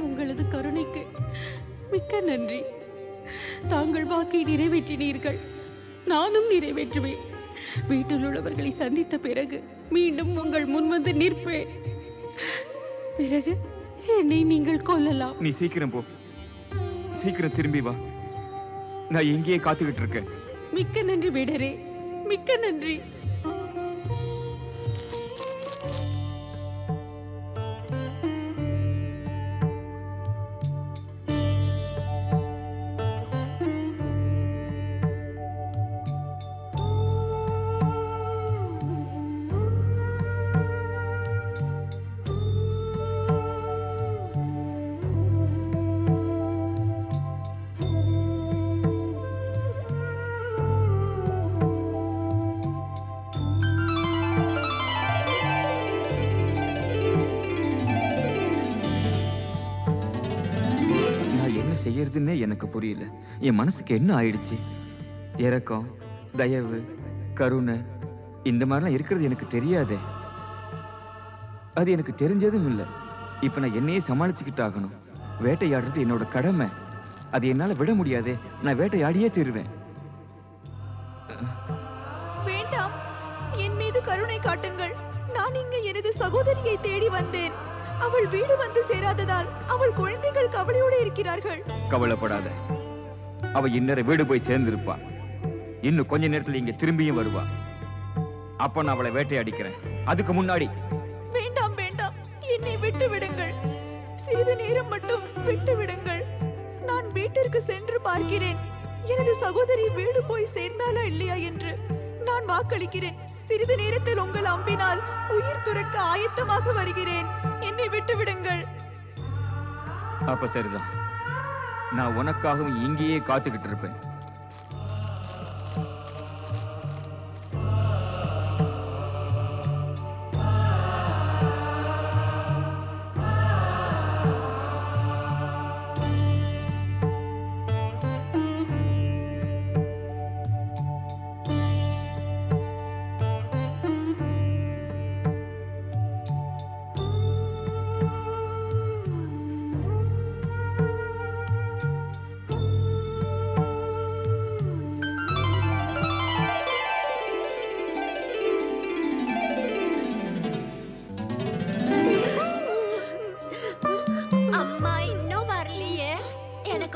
உங்களது கருணைக்கு மிக்க நன்றி. தாங்கள் வாக்கை நிறைவேற்றினீர்கள், நானும் நிறைவேற்றுவேன். வீட்டில் உள்ளவர்களை சந்தித்த பிறகு மீண்டும் உங்கள் முன் வந்து நிற்பேன். பிறகு என்னை நீங்கள் கொல்லலாம். நீ சீக்கிரம் போ, சீக்கிரம் திரும்பி வா. நான் எங்கேயே காத்துக்கிட்டு இருக்கேன். மிக்க நன்றி வீடரே, மிக்க நன்றி. செய்யறதுன்னே எனக்கு புரியல. என் மனசுக்கு என்ன ஆயிடுச்சு? இரக்கம், தயவு, கருணை இந்த மாதிரிலாம் இருக்கிறது எனக்கு தெரியாதே. அது எனக்கு தெரிஞ்சதும் இல்லை. இப்ப நான் என்னையே சமாளிச்சுக்கிட்டு ஆகணும். வேட்டையாடுறது என்னோட கடமை. அது என்னால விட முடியாதே. நான் வேட்டையாடியே தீருவேன். வேண்டாம், என் மீது கருணை காட்டுங்கள். நான் இங்கு எனது சகோதரியை தேடி வந்தேன். அவள் வீடு வந்து சேராததால் அவள் குழந்தைகள் கவலையோடு இருக்கிறார்கள். கவலைப்படாத, அவ இன்னொரு வீடு போய் சேர்ந்திருப்பா. இன்னும் கொஞ்ச நேரத்துல இங்க திரும்பியும் வருவா. அப்ப நான் அவளை வேட்டையாடிக்கிறேன். அதுக்கு முன்னாடி வேண்டாம் வேண்டாம், என்னை விட்டு விடுங்கள். சிறிது நேரம் மட்டும் விட்டு விடுங்கள். நான் வீட்டிற்கு சென்று பார்க்கிறேன். எனது சகோதரி வீடு போய் சேர்ந்தாலா இல்லையா என்று நான் வாக்களிக்கிறேன். சிறிது நேரத்தில் உங்கள் அம்பினால் உயிர் துறக்க ஆயத்தமாக வருகிறேன். என்னை விட்டு விடுங்கள். அப்ப சரிதான், நான் உனக்காகவும் இங்கேயே காத்துக்கிட்டு இருப்பேன்.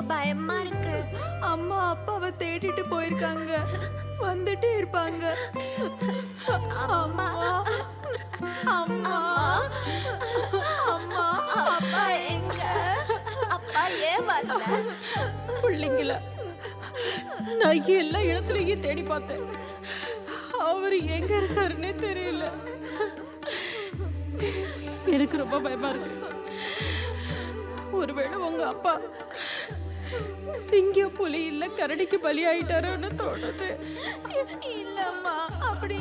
எனக்கு பயமா இருக்கு. அம்மா அப்பாவை தேடிட்டு போயிருக்காங்க, வந்துட்டே இருப்பாங்க. அம்மா அம்மா அம்மா அப்பா எங்க? அப்பா ஏன் வரல? பிள்ளைங்களா, நான் எல்லா இடத்துலயும் தேடி பார்த்தேன். அவரு எங்க இருக்காருன்னே தெரியல. எனக்கு ரொம்ப பயமா இருக்கு. ஒருவேளை உங்க அப்பா சிங்கம் புலி இல்ல கரடிக்கு பலியாயிட்டாரோன்னு தோணுது. இல்லம்மா, அப்படி